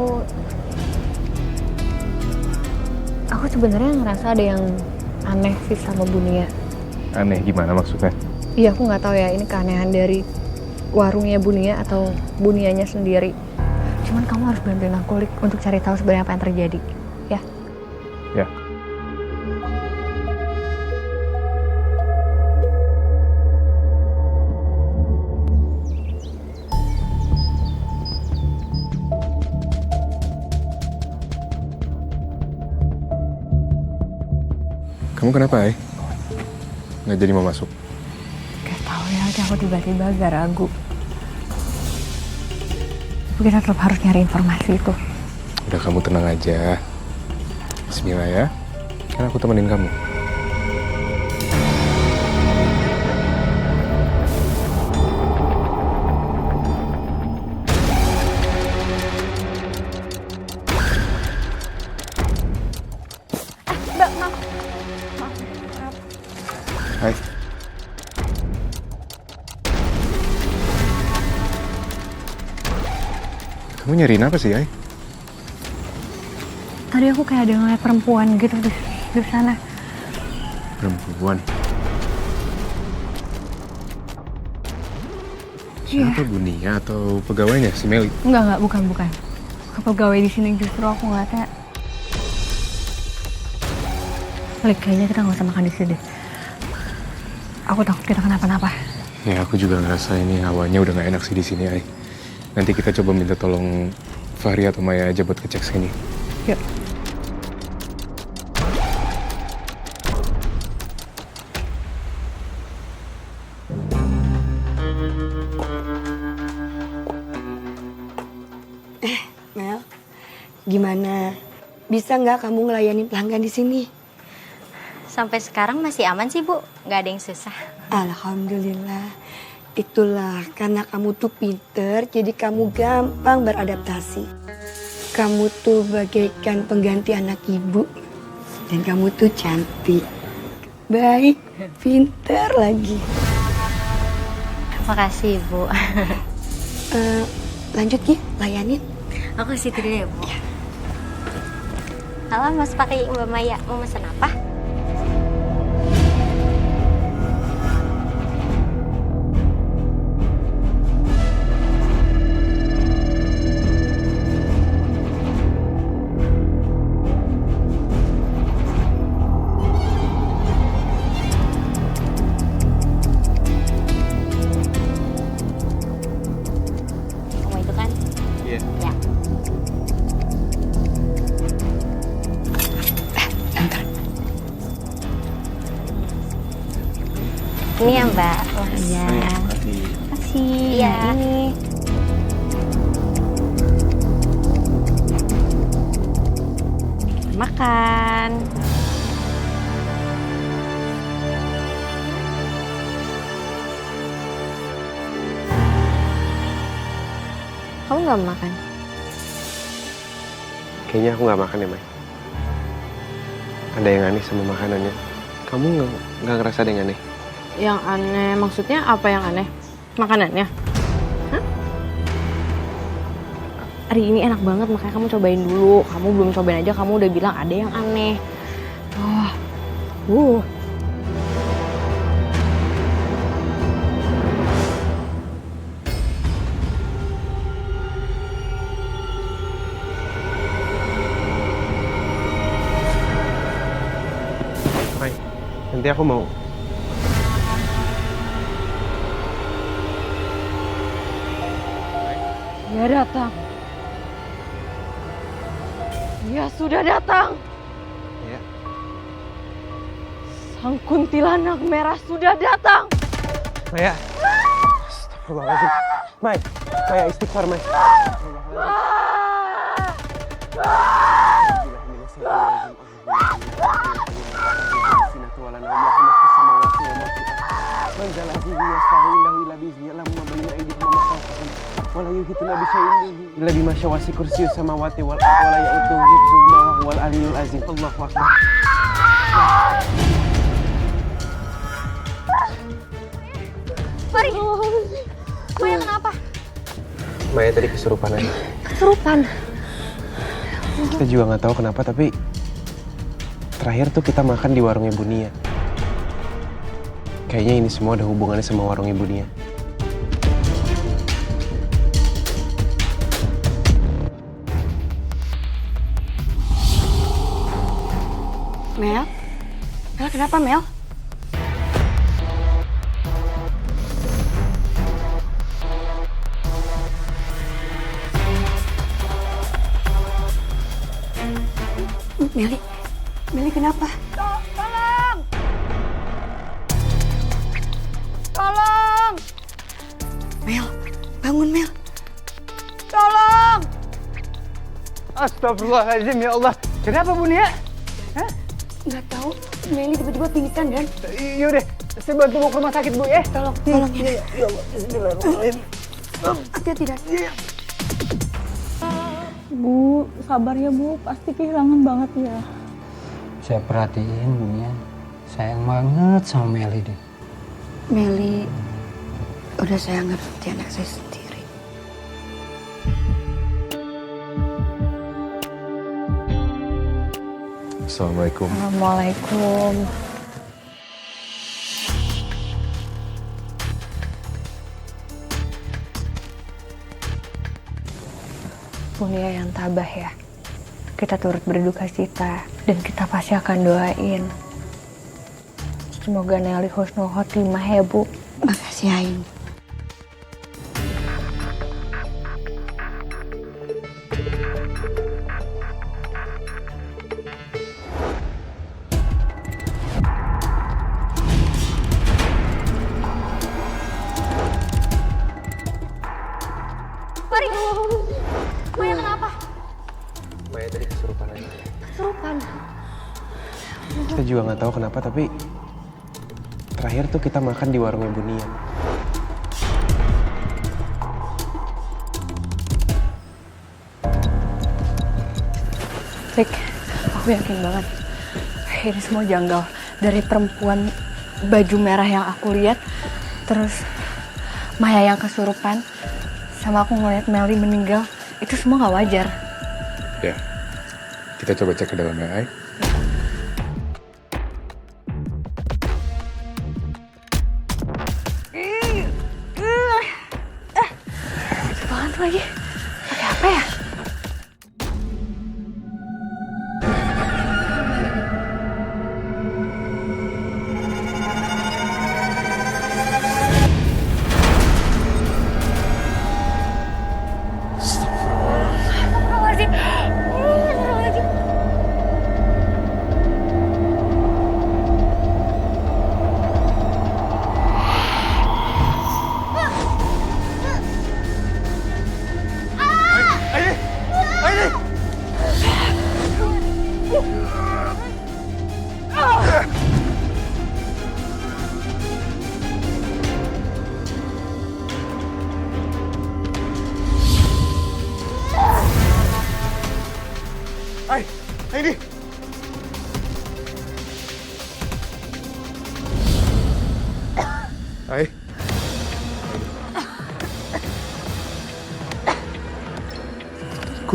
aku sebenarnya ngerasa ada yang aneh sih sama Bunia. Aneh gimana maksudnya? Iya, aku nggak tahu ya ini keanehan dari warungnya Bunia atau Bunianya sendiri. Cuman kamu harus bantuin aku Lik, untuk cari tahu sebenarnya apa yang terjadi, ya? Ya. Kamu kenapa, Ai? Nggak jadi mau masuk? Gak tahu ya, aku tiba-tiba agak ragu. Kita tetap harus nyari informasi itu. Udah, kamu tenang aja. Bismillah ya. Kan aku temenin kamu. Mbak, maaf. Hai. Kamu nyariin apa sih, Ai? Tadi aku kayak ada ngeliat perempuan gitu di sana. Perempuan? Iya. Siapa, Bunia atau pegawainya, si Meli? Enggak, bukan. Pegawai di sini justru aku ngeliatnya. Kayaknya kita nggak usah makan di sini deh. Aku takut kita kenapa-napa. Ya, aku juga ngerasa ini hawanya udah nggak enak sih di sini, Ai. Nanti kita coba minta tolong Fahri atau Maya aja buat ngecek sini. Yuk. Mel, gimana? Bisa nggak kamu ngelayanin pelanggan di sini? Sampai sekarang masih aman sih, Bu. Nggak ada yang susah. Alhamdulillah. Itulah karena kamu tuh pinter, jadi kamu gampang beradaptasi. Kamu tuh bagaikan pengganti anak ibu. Dan kamu tuh cantik, baik, pinter lagi. Makasih, Bu. Lanjut Ki, layanin. Aku ke situ dulu ya, Bu. Halo, Mas Pakai Mbak Maya. Mau pesan apa? Ini ya, Mbak. Iya. Makasih. Iya. Ini. makan. Kamu nggak makan? Kayaknya aku nggak makan ya, Mai. Ada yang aneh sama makanannya. Kamu nggak ngerasa ada yang aneh? Yang aneh maksudnya apa yang aneh? Makanannya? Hah? Hari ini enak banget makanya kamu cobain dulu. Kamu belum cobain aja kamu udah bilang ada yang aneh. Oh. Mai, nanti aku mau. Dia datang. Dia sudah datang. Ya. Sang kuntilanak merah sudah datang. Maya. Astagfirullahaladzim. Mai, Maya istighfar, Mai. Illa bima syaa wasi kursiyyus samawati wal ardi wa la ya'uduhu hifdzuhuma wa huwal aliyyul azim. Allahu akbar. Fari. Maya kenapa? Maya tadi kesurupan aja. Kesurupan. Kita juga nggak tahu kenapa, tapi terakhir tuh kita makan di warungnya Bu Nia. Kayaknya ini semua ada hubungannya sama warungnya Bu Nia. Mel? Mel kenapa Mel? Meli kenapa? Tolong! Tolong! Mel, bangun Mel. Tolong! Astagfirullahaladzim ya Allah. Kenapa Bu Nia? Nggak tahu, Meli tiba-tiba pingsan dan. Yaudah, saya bantu bawa ke rumah sakit Bu ya. Tolong ya. Ya Allah, bismillahirrahmanirrahim. Hati-hati dan. Bu, sabar ya Bu, pasti kehilangan banget ya. Saya perhatiin Bu ya, sayang banget sama Meli deh. Meli udah saya anggap seperti anak saya sendiri. Assalamualaikum. Assalamualaikum. Bu Nia yang tabah ya. Kita turut berduka cita dan kita pasti akan doain. Semoga Nelly husnul khotimah ya Bu. Makasih Ain. Mari. Maya kenapa? Maya tadi kesurupan aja. Kesurupan. Kita juga nggak tahu kenapa, tapi terakhir tuh kita makan di warungnya Bu Nia. Rick, aku yakin banget ini semua janggal. Dari perempuan baju merah yang aku lihat, terus Maya yang kesurupan, sama aku ngeliat Melly meninggal, itu semua nggak wajar. Ya, kita coba cek ke dalam ya, Ai. Banget lagi. Pakai apa ya?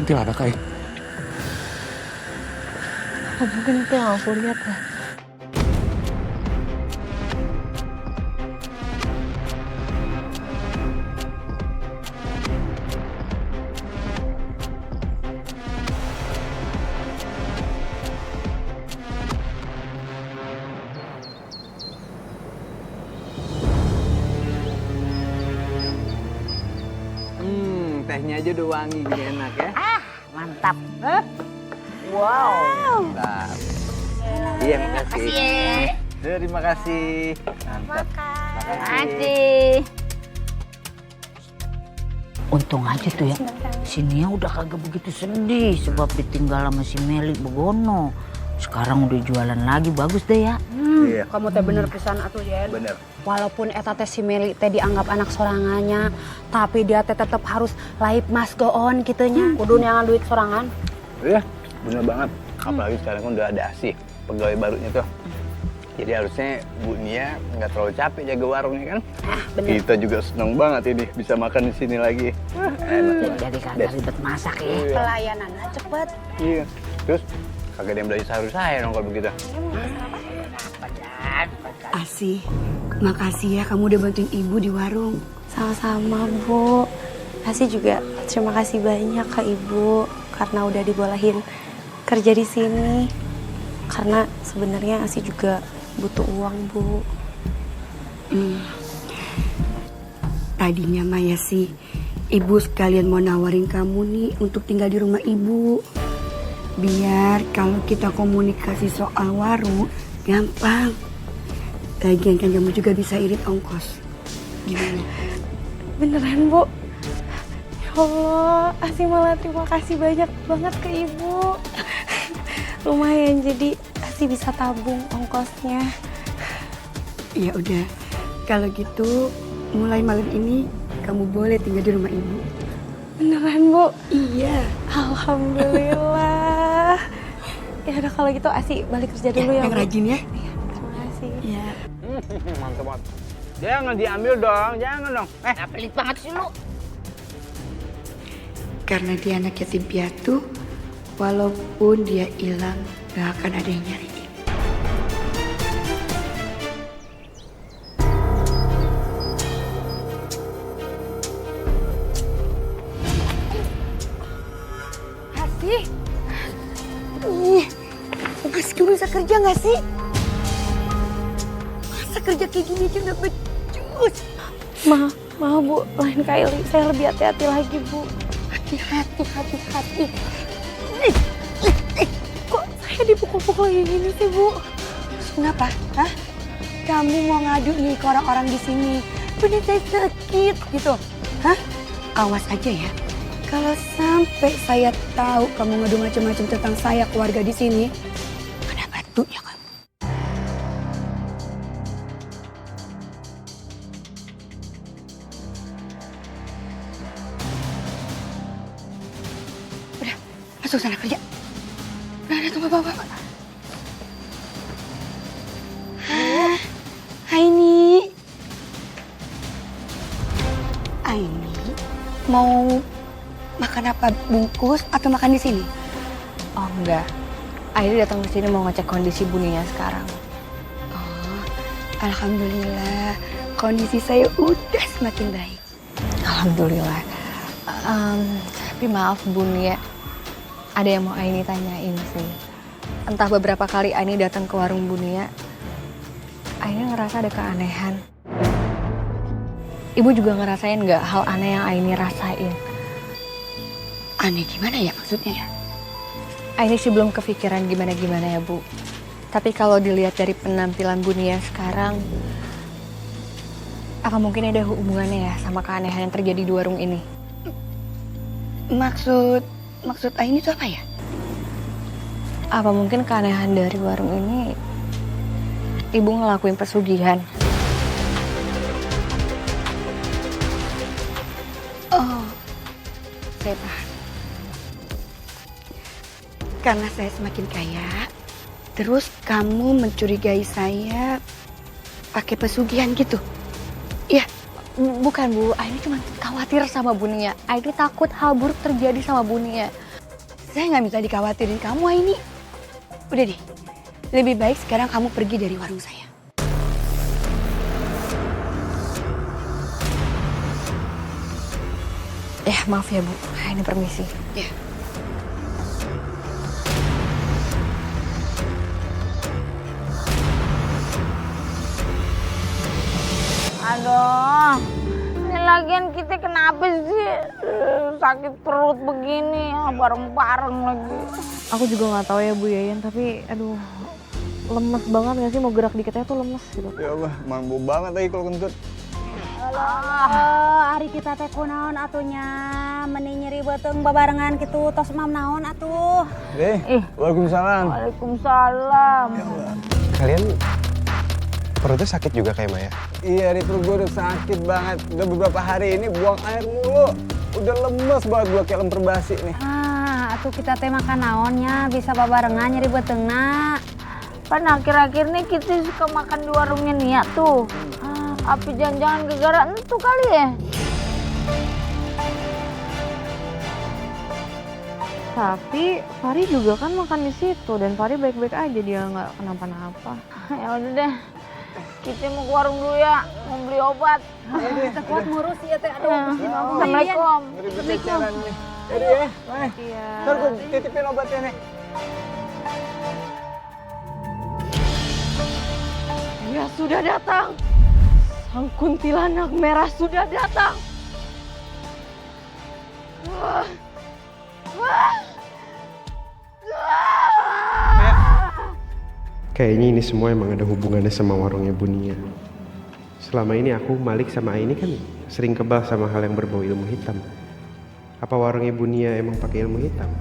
kuntilanak, Ai? Apa mungkin itu yang aku lihat ya? Tehnya aja udah wangi gini enak ya. Mantap. Wow. Mantap. Iya, makasih. Makasih ya. Terima kasih. Mantap. Makasih. Untung aja tuh ya, si Nia udah kagak begitu sedih sebab ditinggal sama si Meli begono. Sekarang udah jualan lagi, bagus deh ya. Iya. Kamu teh bener pisan atuh Yen. Bener. Walaupun eta teh si Meli teh dianggap anak sorangannya, tapi dia teh tetep harus life must go on gitunya. Kudu neangan duit sorangan. Iya, bener banget. Apalagi sekarang kan udah ada Asih, pegawai barunya tuh. Jadi harusnya Bu Nia nggak terlalu capek jaga warungnya kan. Bener. Kita juga seneng banget ini bisa makan di sini lagi. Enak. Jadi kagak ribet masak ya. Pelayanannya cepet. Iya. Terus kagak ada yang belajar sayur saya dong kalau begitu. Asih, makasih ya kamu udah bantuin ibu di warung. Sama-sama, Bu. Asih juga terima kasih banyak ke Ibu karena udah dibolehin kerja di sini. Karena sebenarnya Asih juga butuh uang, Bu. Tadinya Maya sih, ibu sekalian mau nawarin kamu nih untuk tinggal di rumah ibu. Biar kalau kita komunikasi soal warung, gampang. Lagian kan kamu juga bisa irit ongkos. Gimana? Beneran, Bu? Ya Allah, Asih malah terima kasih banyak banget ke Ibu. Lumayan, jadi Asih bisa tabung ongkosnya. Ya udah, kalau gitu mulai malam ini kamu boleh tinggal di rumah ibu. Beneran, Bu? Iya. Alhamdulillah. Ya udah kalau gitu Asih balik kerja dulu ya, yang Bu. rajin ya. Iya, terima kasih. Iya. Mantap banget. Jangan diambil dong, jangan dong. Pelit banget sih lu. Karena dia anak yatim piatu, walaupun dia hilang, gak akan ada yang nyariin. Asih. Mas, kamu bisa kerja nggak sih? Masa kerja kayak gini aja nggak becus? Maaf Bu, lain kali saya lebih hati-hati lagi, Bu. Hati-hati. Kok saya dipukul-pukul kayak gini sih, Bu? Kenapa? Hah? Kamu mau ngadu nih ke orang-orang di sini? Bener saya sakit gitu. Hah? Awas aja ya. Kalau sampai saya tahu kamu ngadu macam-macam tentang saya keluarga di sini, kena batunya kamu. Udah, masuk sana kerja. Udah, tunggu bapak. Aini. Mau makan apa, bungkus atau makan di sini? Oh enggak, Aini datang ke sini mau ngecek kondisi Bu Nia sekarang. Oh, alhamdulillah kondisi saya udah semakin baik. Alhamdulillah. Tapi maaf Bu Nia, ada yang mau Aini tanyain sih. Entah beberapa kali Aini datang ke warung Bu Nia, Aini ngerasa ada keanehan. Ibu juga ngerasain nggak hal aneh yang Aini rasain? Aneh gimana ya maksudnya ya? Aini sih belum kepikiran gimana-gimana ya Bu. Tapi kalau dilihat dari penampilan Bu Nia sekarang, apa mungkin ada hubungannya ya sama keanehan yang terjadi di warung ini? Maksud Aini itu apa ya? Apa mungkin keanehan dari warung ini Ibu ngelakuin pesugihan? Oh, saya paham. Karena saya semakin kaya, terus kamu mencurigai saya pakai pesugihan gitu? Iya. Bukan Bu, Aini cuma khawatir sama Bu Nia. Aini takut hal buruk terjadi sama Bu Nia. Saya nggak minta dikhawatirin kamu, Aini. Udah deh, lebih baik sekarang kamu pergi dari warung saya. Maaf ya Bu, ini permisi. Ya. Aduh, ini lagian kita kenapa sih sakit perut begini, bareng-bareng lagi. Aku juga nggak tahu ya Bu Yayan, tapi aduh lemes banget nggak sih, mau gerak dikit aja tuh lemes gitu. Ya Allah, mampu banget lagi kalau kentut. Ari kita teh kunaon atunya meni nyeri beuteung babarengan kitu tos mam naon atuh. Waalaikumsalam. Waalaikumsalam. Kalian perutnya sakit juga kayak Maya? Iya, di perut gue udah sakit banget. Udah beberapa hari ini buang air mulu. Udah lemes banget gue kayak lemper basi nih. Atuh kita teh makan naonnya bisa babarengan nyeri beuteungna. Kan akhir-akhir nih kita suka makan di warungnya Nia tuh. Apa jangan-jangan gara-gara itu kali ya? Tapi Fahri juga kan makan di situ dan Fahri baik-baik aja, dia nggak kenapa-napa. Ya udah deh, kita mau ke warung dulu ya, mau beli obat. Kita kuat ngurus ya teh. Assalamualaikum. Assalamualaikum. Jadi ya, Iya. ntar gue titipin obatnya nih. Dia sudah datang. Sang kuntilanak merah sudah datang. Kayaknya ini semua emang ada hubungannya sama warungnya Bunia. Selama ini aku, Malik sama Aini kan sering kebal sama hal yang berbau ilmu hitam. Apa warungnya Bunia emang pakai ilmu hitam?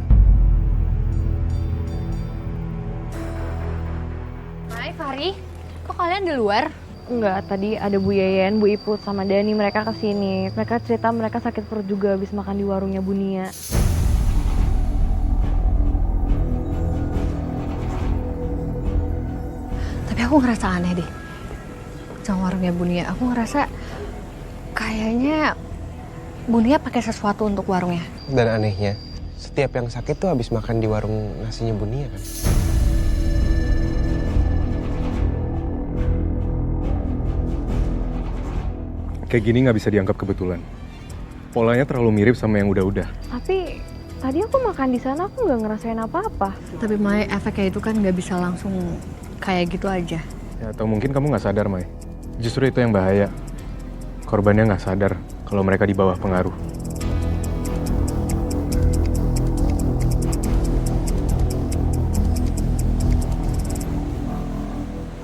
Hai Fahri, kok kalian di luar? Enggak, tadi ada Bu Yayan, Bu Iput, sama Dani, mereka kesini. Mereka cerita mereka sakit perut juga habis makan di warungnya Bunia. Tapi aku ngerasa aneh deh sama warungnya Bunia. Aku ngerasa kayaknya Bunia pakai sesuatu untuk warungnya. Dan anehnya, setiap yang sakit tuh habis makan di warung nasinya Bunia kan? Kayak gini nggak bisa dianggap kebetulan. Polanya terlalu mirip sama yang udah-udah. Tapi tadi aku makan di sana aku nggak ngerasain apa-apa. Tapi Mai, efeknya itu kan nggak bisa langsung kayak gitu aja. Ya, atau mungkin kamu nggak sadar, Mai. Justru itu yang bahaya. Korbannya nggak sadar kalau mereka di bawah pengaruh.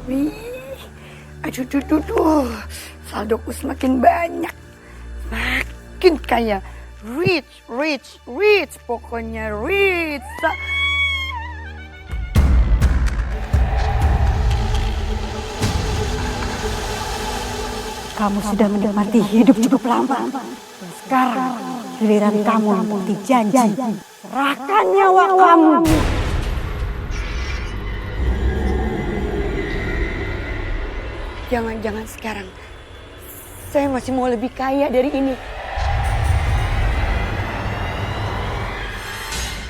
Wih, aduh. Saldoku semakin banyak. Makin kaya. Rich. Pokoknya rich. Kamu sudah menikmati hidup cukup lama. Sekarang giliran kamu menuruti janji. Serahkan nyawa kamu. Jangan sekarang. Saya masih mau lebih kaya dari ini.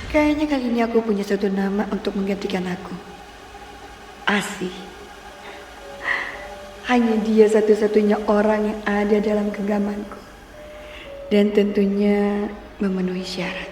Kayaknya kali ini aku punya satu nama untuk menggantikan aku. Asih. Hanya dia satu-satunya orang yang ada dalam genggamanku. Dan tentunya memenuhi syarat.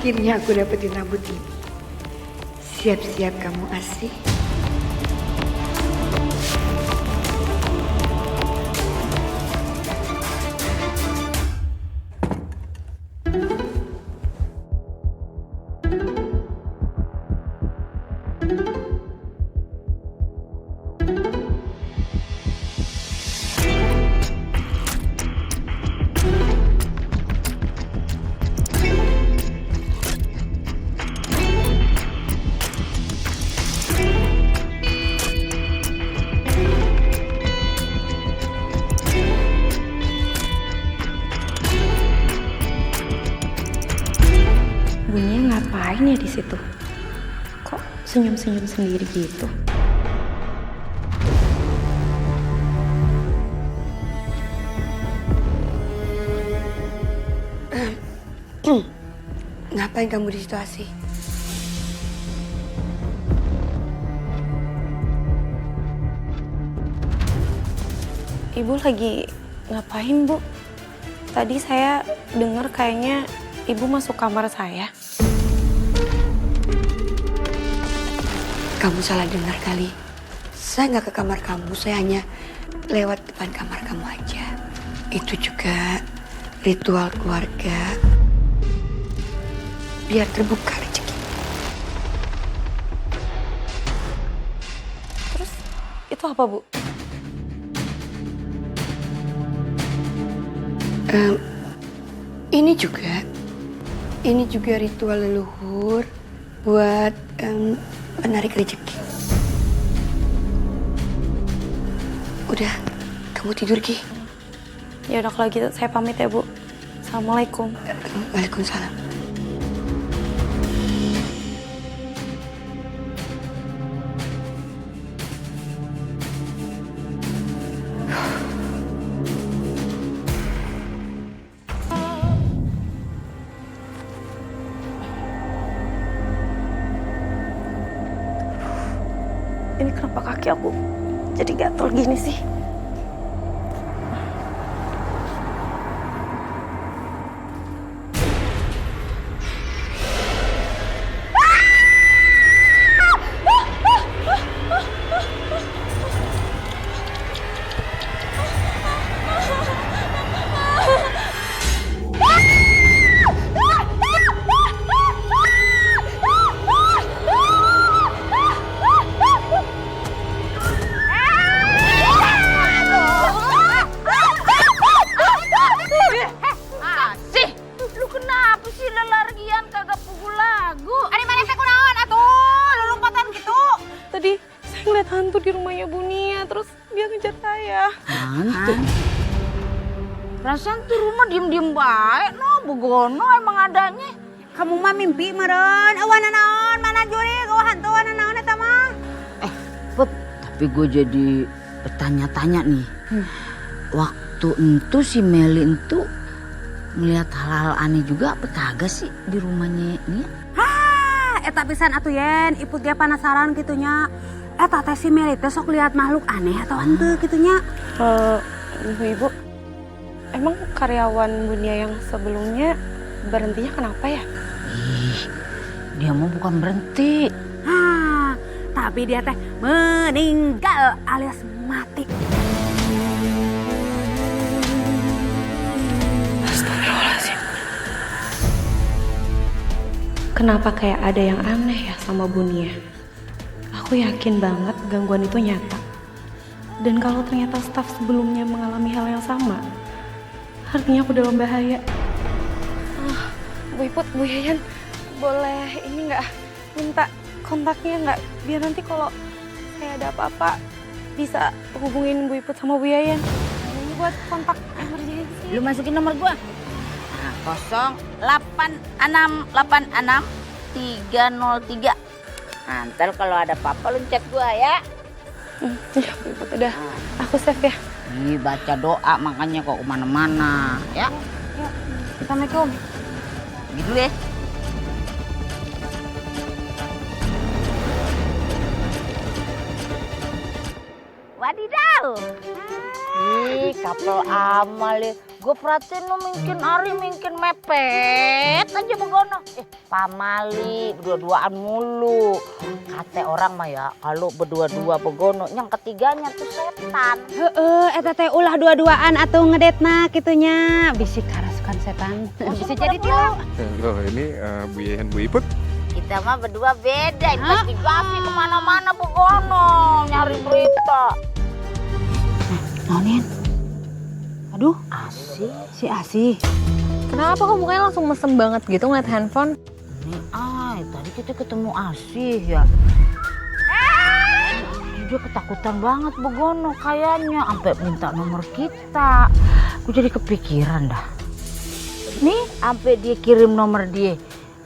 Akhirnya aku dapetin rambut ini. Siap-siap kamu, Asih. situ? Kok senyum-senyum sendiri gitu? Ngapain kamu di situ, Asih? Ibu lagi ngapain, Bu? Tadi saya dengar kayaknya Ibu masuk kamar saya. Kamu salah dengar kali. Saya nggak ke kamar kamu, saya hanya lewat depan kamar kamu aja. Itu juga ritual keluarga. Biar terbuka rezeki. Terus itu apa, Bu? Ini juga ritual leluhur buat menarik rezeki. Udah, kamu tidur, Ki. Ya udah kalau gitu saya pamit ya, Bu. Assalamualaikum. Waalaikumsalam. Ini kenapa kaki aku jadi gatel gini sih? Hantu di rumahnya Bu Nia, terus dia ngejar saya. Hantu? Perasaan tuh rumah diem-diem baik, no, begono emang adanya. Kamu mah mimpi meren, awan naon, mana juri, kau hantu awan naon eta mah. Put, tapi gue jadi bertanya-tanya nih. Waktu itu si Meli itu melihat hal-hal aneh juga apa kagak sih di rumahnya Nia? Hah, eta pisan atuh yen, iput ge penasaran gitunya. Eta teh si Meli teh sok lihat makhluk aneh atau henteu gitunya. Ibu, emang karyawan Bu Nia yang sebelumnya berhentinya kenapa ya? Dia mau bukan berhenti. Hah, tapi dia teh meninggal alias mati. Astagfirullahaladzim. Kenapa kayak ada yang aneh ya sama Bu Nia? Aku yakin banget gangguan itu nyata. Dan kalau ternyata staf sebelumnya mengalami hal yang sama, artinya aku dalam bahaya. Bu Iput, Bu Yayan, boleh ini nggak minta kontaknya nggak? Biar nanti kalau saya ada apa-apa bisa hubungin Bu Iput sama Bu Yayan. Ini buat kontak emergency. Lu masukin nomor gua. Nah, 08866 303. Nah, ntar kalau ada apa-apa lu chat gua ya. Ya, Bu Iput, udah. Aku save ya. Ih, baca doa makanya kok kemana-mana ya. Assalamualaikum. Gitu deh. Wadidaw. Ih, kapel amal ya. Gue perhatiin lu mungkin Ari mungkin mepet aja begono. Pamali berdua-duaan mulu. Kata orang mah ya kalau berdua-dua begono yang ketiganya tuh setan. Heeh, eta teh ulah dua-duaan atuh ngedetna kitunya. Bisi karasukan setan. Bisa jadi tilu. Loh, ini Bu Yayan, Bu Iput. Kita mah berdua beda, investigasi kemana-mana begono nyari berita. Nonin. Aduh, Asih. si Asih. Kenapa kok mukanya langsung mesem banget gitu ngeliat handphone? Nih, tadi kita ketemu Asih ya. Dia ketakutan banget begono kayaknya, sampai minta nomor kita. Gue jadi kepikiran dah. Nih, sampai dia kirim nomor dia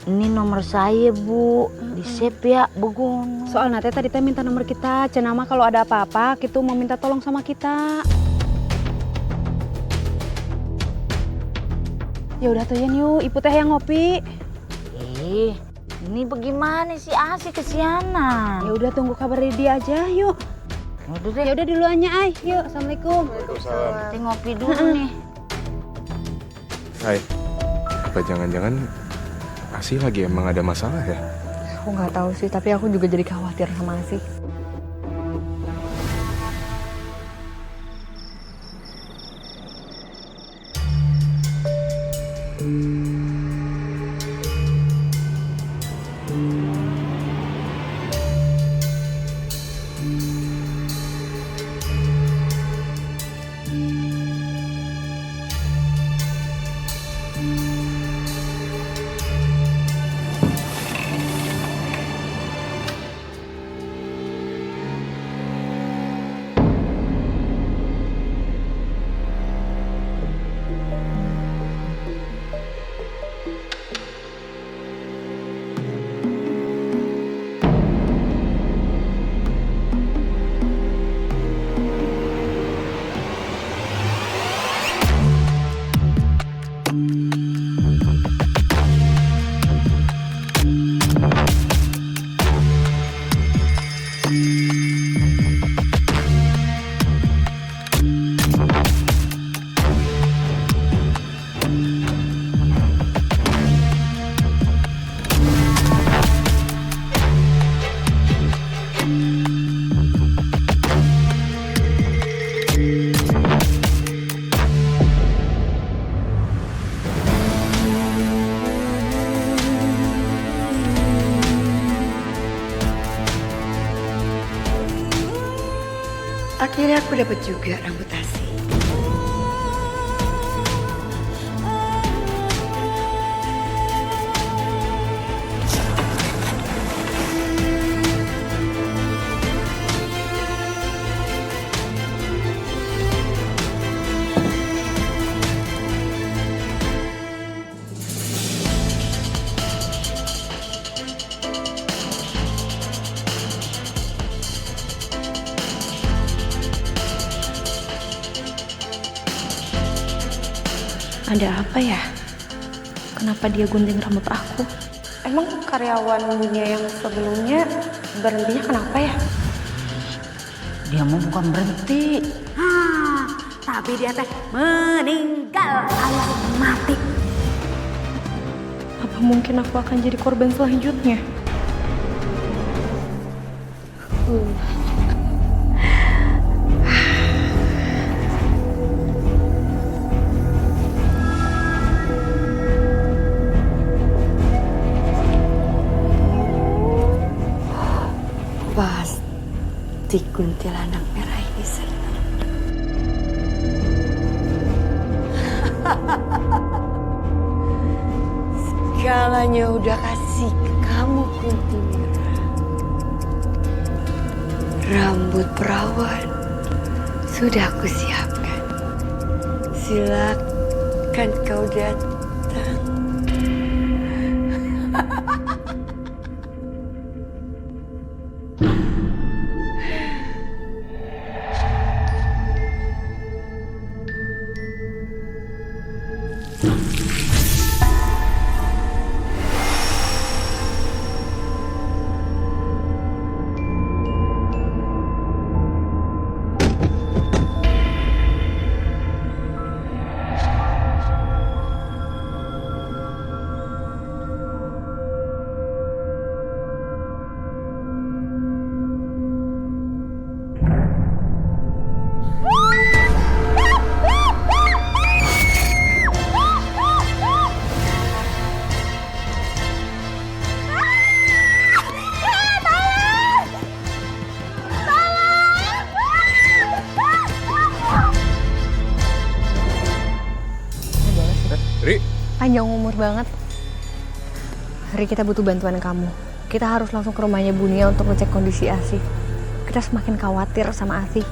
Ini nomor saya, Bu. Di save ya, Begono. Soalnya tadi teh minta nomor kita. Cenama kalau ada apa-apa, kita mau minta tolong sama kita. Ya udah tuh yuk, ibu teh yang ngopi. Ini bagaimana sih asik kesianan? Ya udah tunggu kabar dari dia aja, yuk. Udah deh. Ya udah duluannya, Ay. Yuk, assalamualaikum. Kita ngopi dulu nih. Hai, apa jangan-jangan Asih lagi emang ada masalah ya? Aku nggak tahu sih, tapi aku juga jadi khawatir sama Asih. Akhirnya aku dapat juga rambut Asih. Ada apa ya? Kenapa dia gunting rambut aku? Emang karyawan dunia yang sebelumnya berhentinya kenapa ya? Dia mau bukan berhenti. Tapi dia teh meninggal alias mati. Apa mungkin aku akan jadi korban selanjutnya? Pasti kuntilanak merah ini senang. Segalanya udah kasih ke kamu kunti merah. Rambut perawan sudah aku siapkan. Silakan kau datang. Panjang umur banget. Hari kita butuh bantuan kamu. Kita harus langsung ke rumahnya Bunia untuk ngecek kondisi Asih. Kita semakin khawatir sama Asih.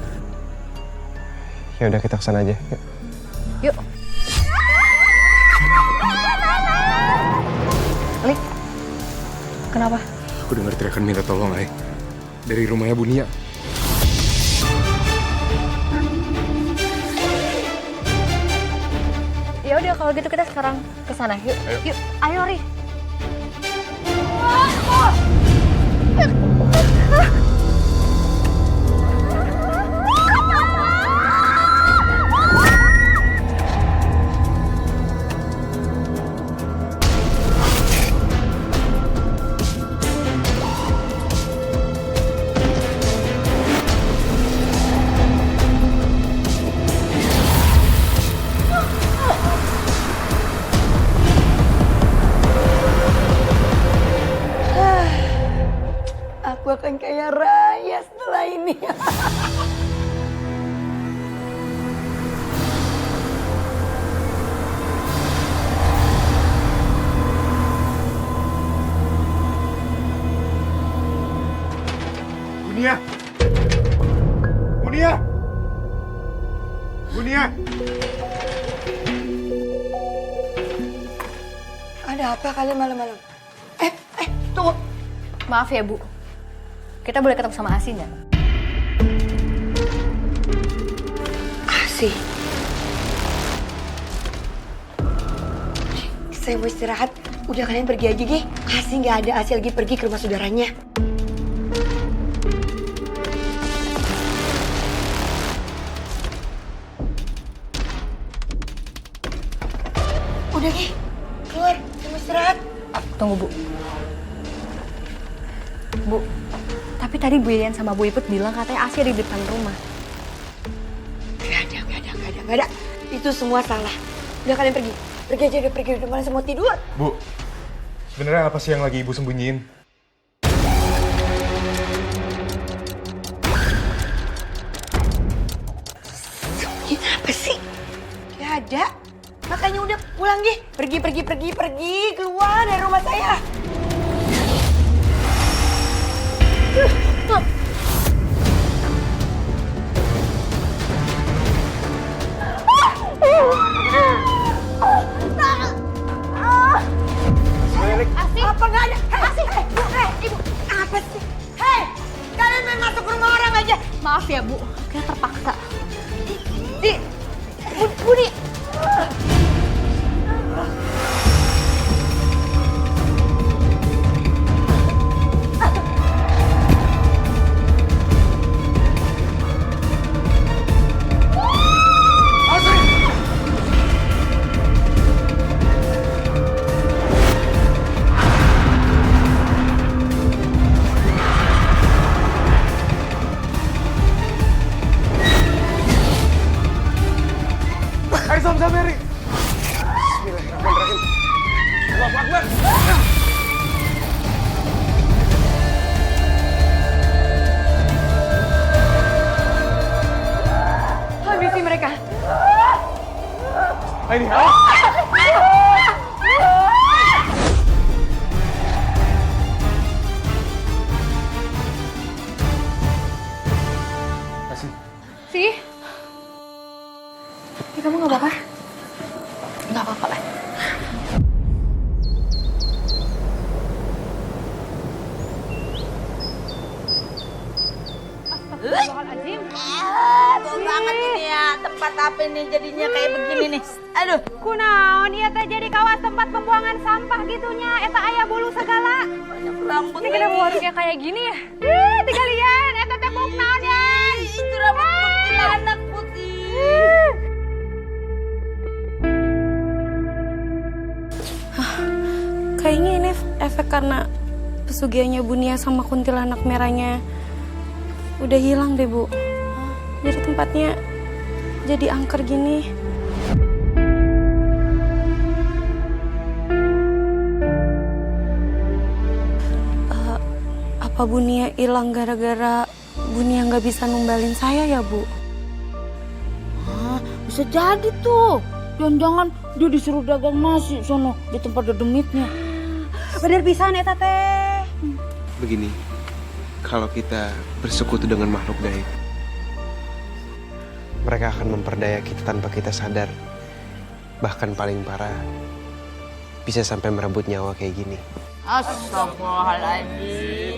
Ya udah kita kesana aja. Yuk. Lik, Kenapa? Aku dengar teriakan minta tolong, Ay. Dari rumahnya Bu Nia. Ya udah kalau gitu kita sekarang ke sana. Yuk. Ayo. Yuk, ayo Ri. Aku akan kaya raya setelah ini. Bu Nia! Bu Nia! Bu Nia! Ada apa kalian malam-malam? Tunggu. Maaf ya Bu. Kita boleh ketemu sama Asi nggak? Asi. Saya mau istirahat. Udah kalian pergi aja, Gi. Asi nggak ada. Asi lagi pergi ke rumah saudaranya. Udah, Gi. Keluar. Saya mau istirahat. Tunggu Bu. Bu, tapi tadi Bu Yayan sama Bu Iput bilang katanya Asi ada di depan rumah. Gak ada. Itu semua salah. Udah kalian pergi. Pergi aja, udah pergi. Udah malah semua tidur. Bu, sebenarnya apa sih yang lagi Ibu sembunyiin? Ini apa sih? Gak ada. Makanya udah pulang, Gi. Pergi. Keluar dari rumah saya. Asi. Apa nggak ada? Asi. Ibu. Apa sih? Hei, kalian main masuk rumah orang aja. Maaf ya Bu, kita terpaksa. Budi. Sam Mary. Bismillahirrahmanirrahim. Allahu Akbar. Habisi mereka. Ini Sih? Kamu nggak apa-apa? Nggak apa-apa lah. Astagfirullahaladzim. Bau banget ini ya. Tempat apa nih jadinya kayak begini nih. Aduh. Kunaon ieu teh jadi kawas tempat pembuangan sampah gitunya. Eta aya bulu segala. Banyak rambut. Ini kenapa warungnya kayak gini ya? Ih, tinggalin. Eta teh buk naon ya? Itu rambut kuntilanak putih. Kayaknya ini efek karena pesugihannya Bu Nia sama kuntilanak merahnya udah hilang deh Bu. Jadi tempatnya jadi angker gini. Apa Bu Nia hilang gara-gara Bu Nia nggak bisa numbalin saya ya Bu? Bisa jadi tuh. Jangan-jangan dia disuruh dagang nasi sono di tempat dedemitnya. Bener pisan eta teh. Begini, kalau kita bersekutu dengan makhluk gaib, mereka akan memperdaya kita tanpa kita sadar. Bahkan paling parah, bisa sampai merebut nyawa kayak gini. Astagfirullahaladzim.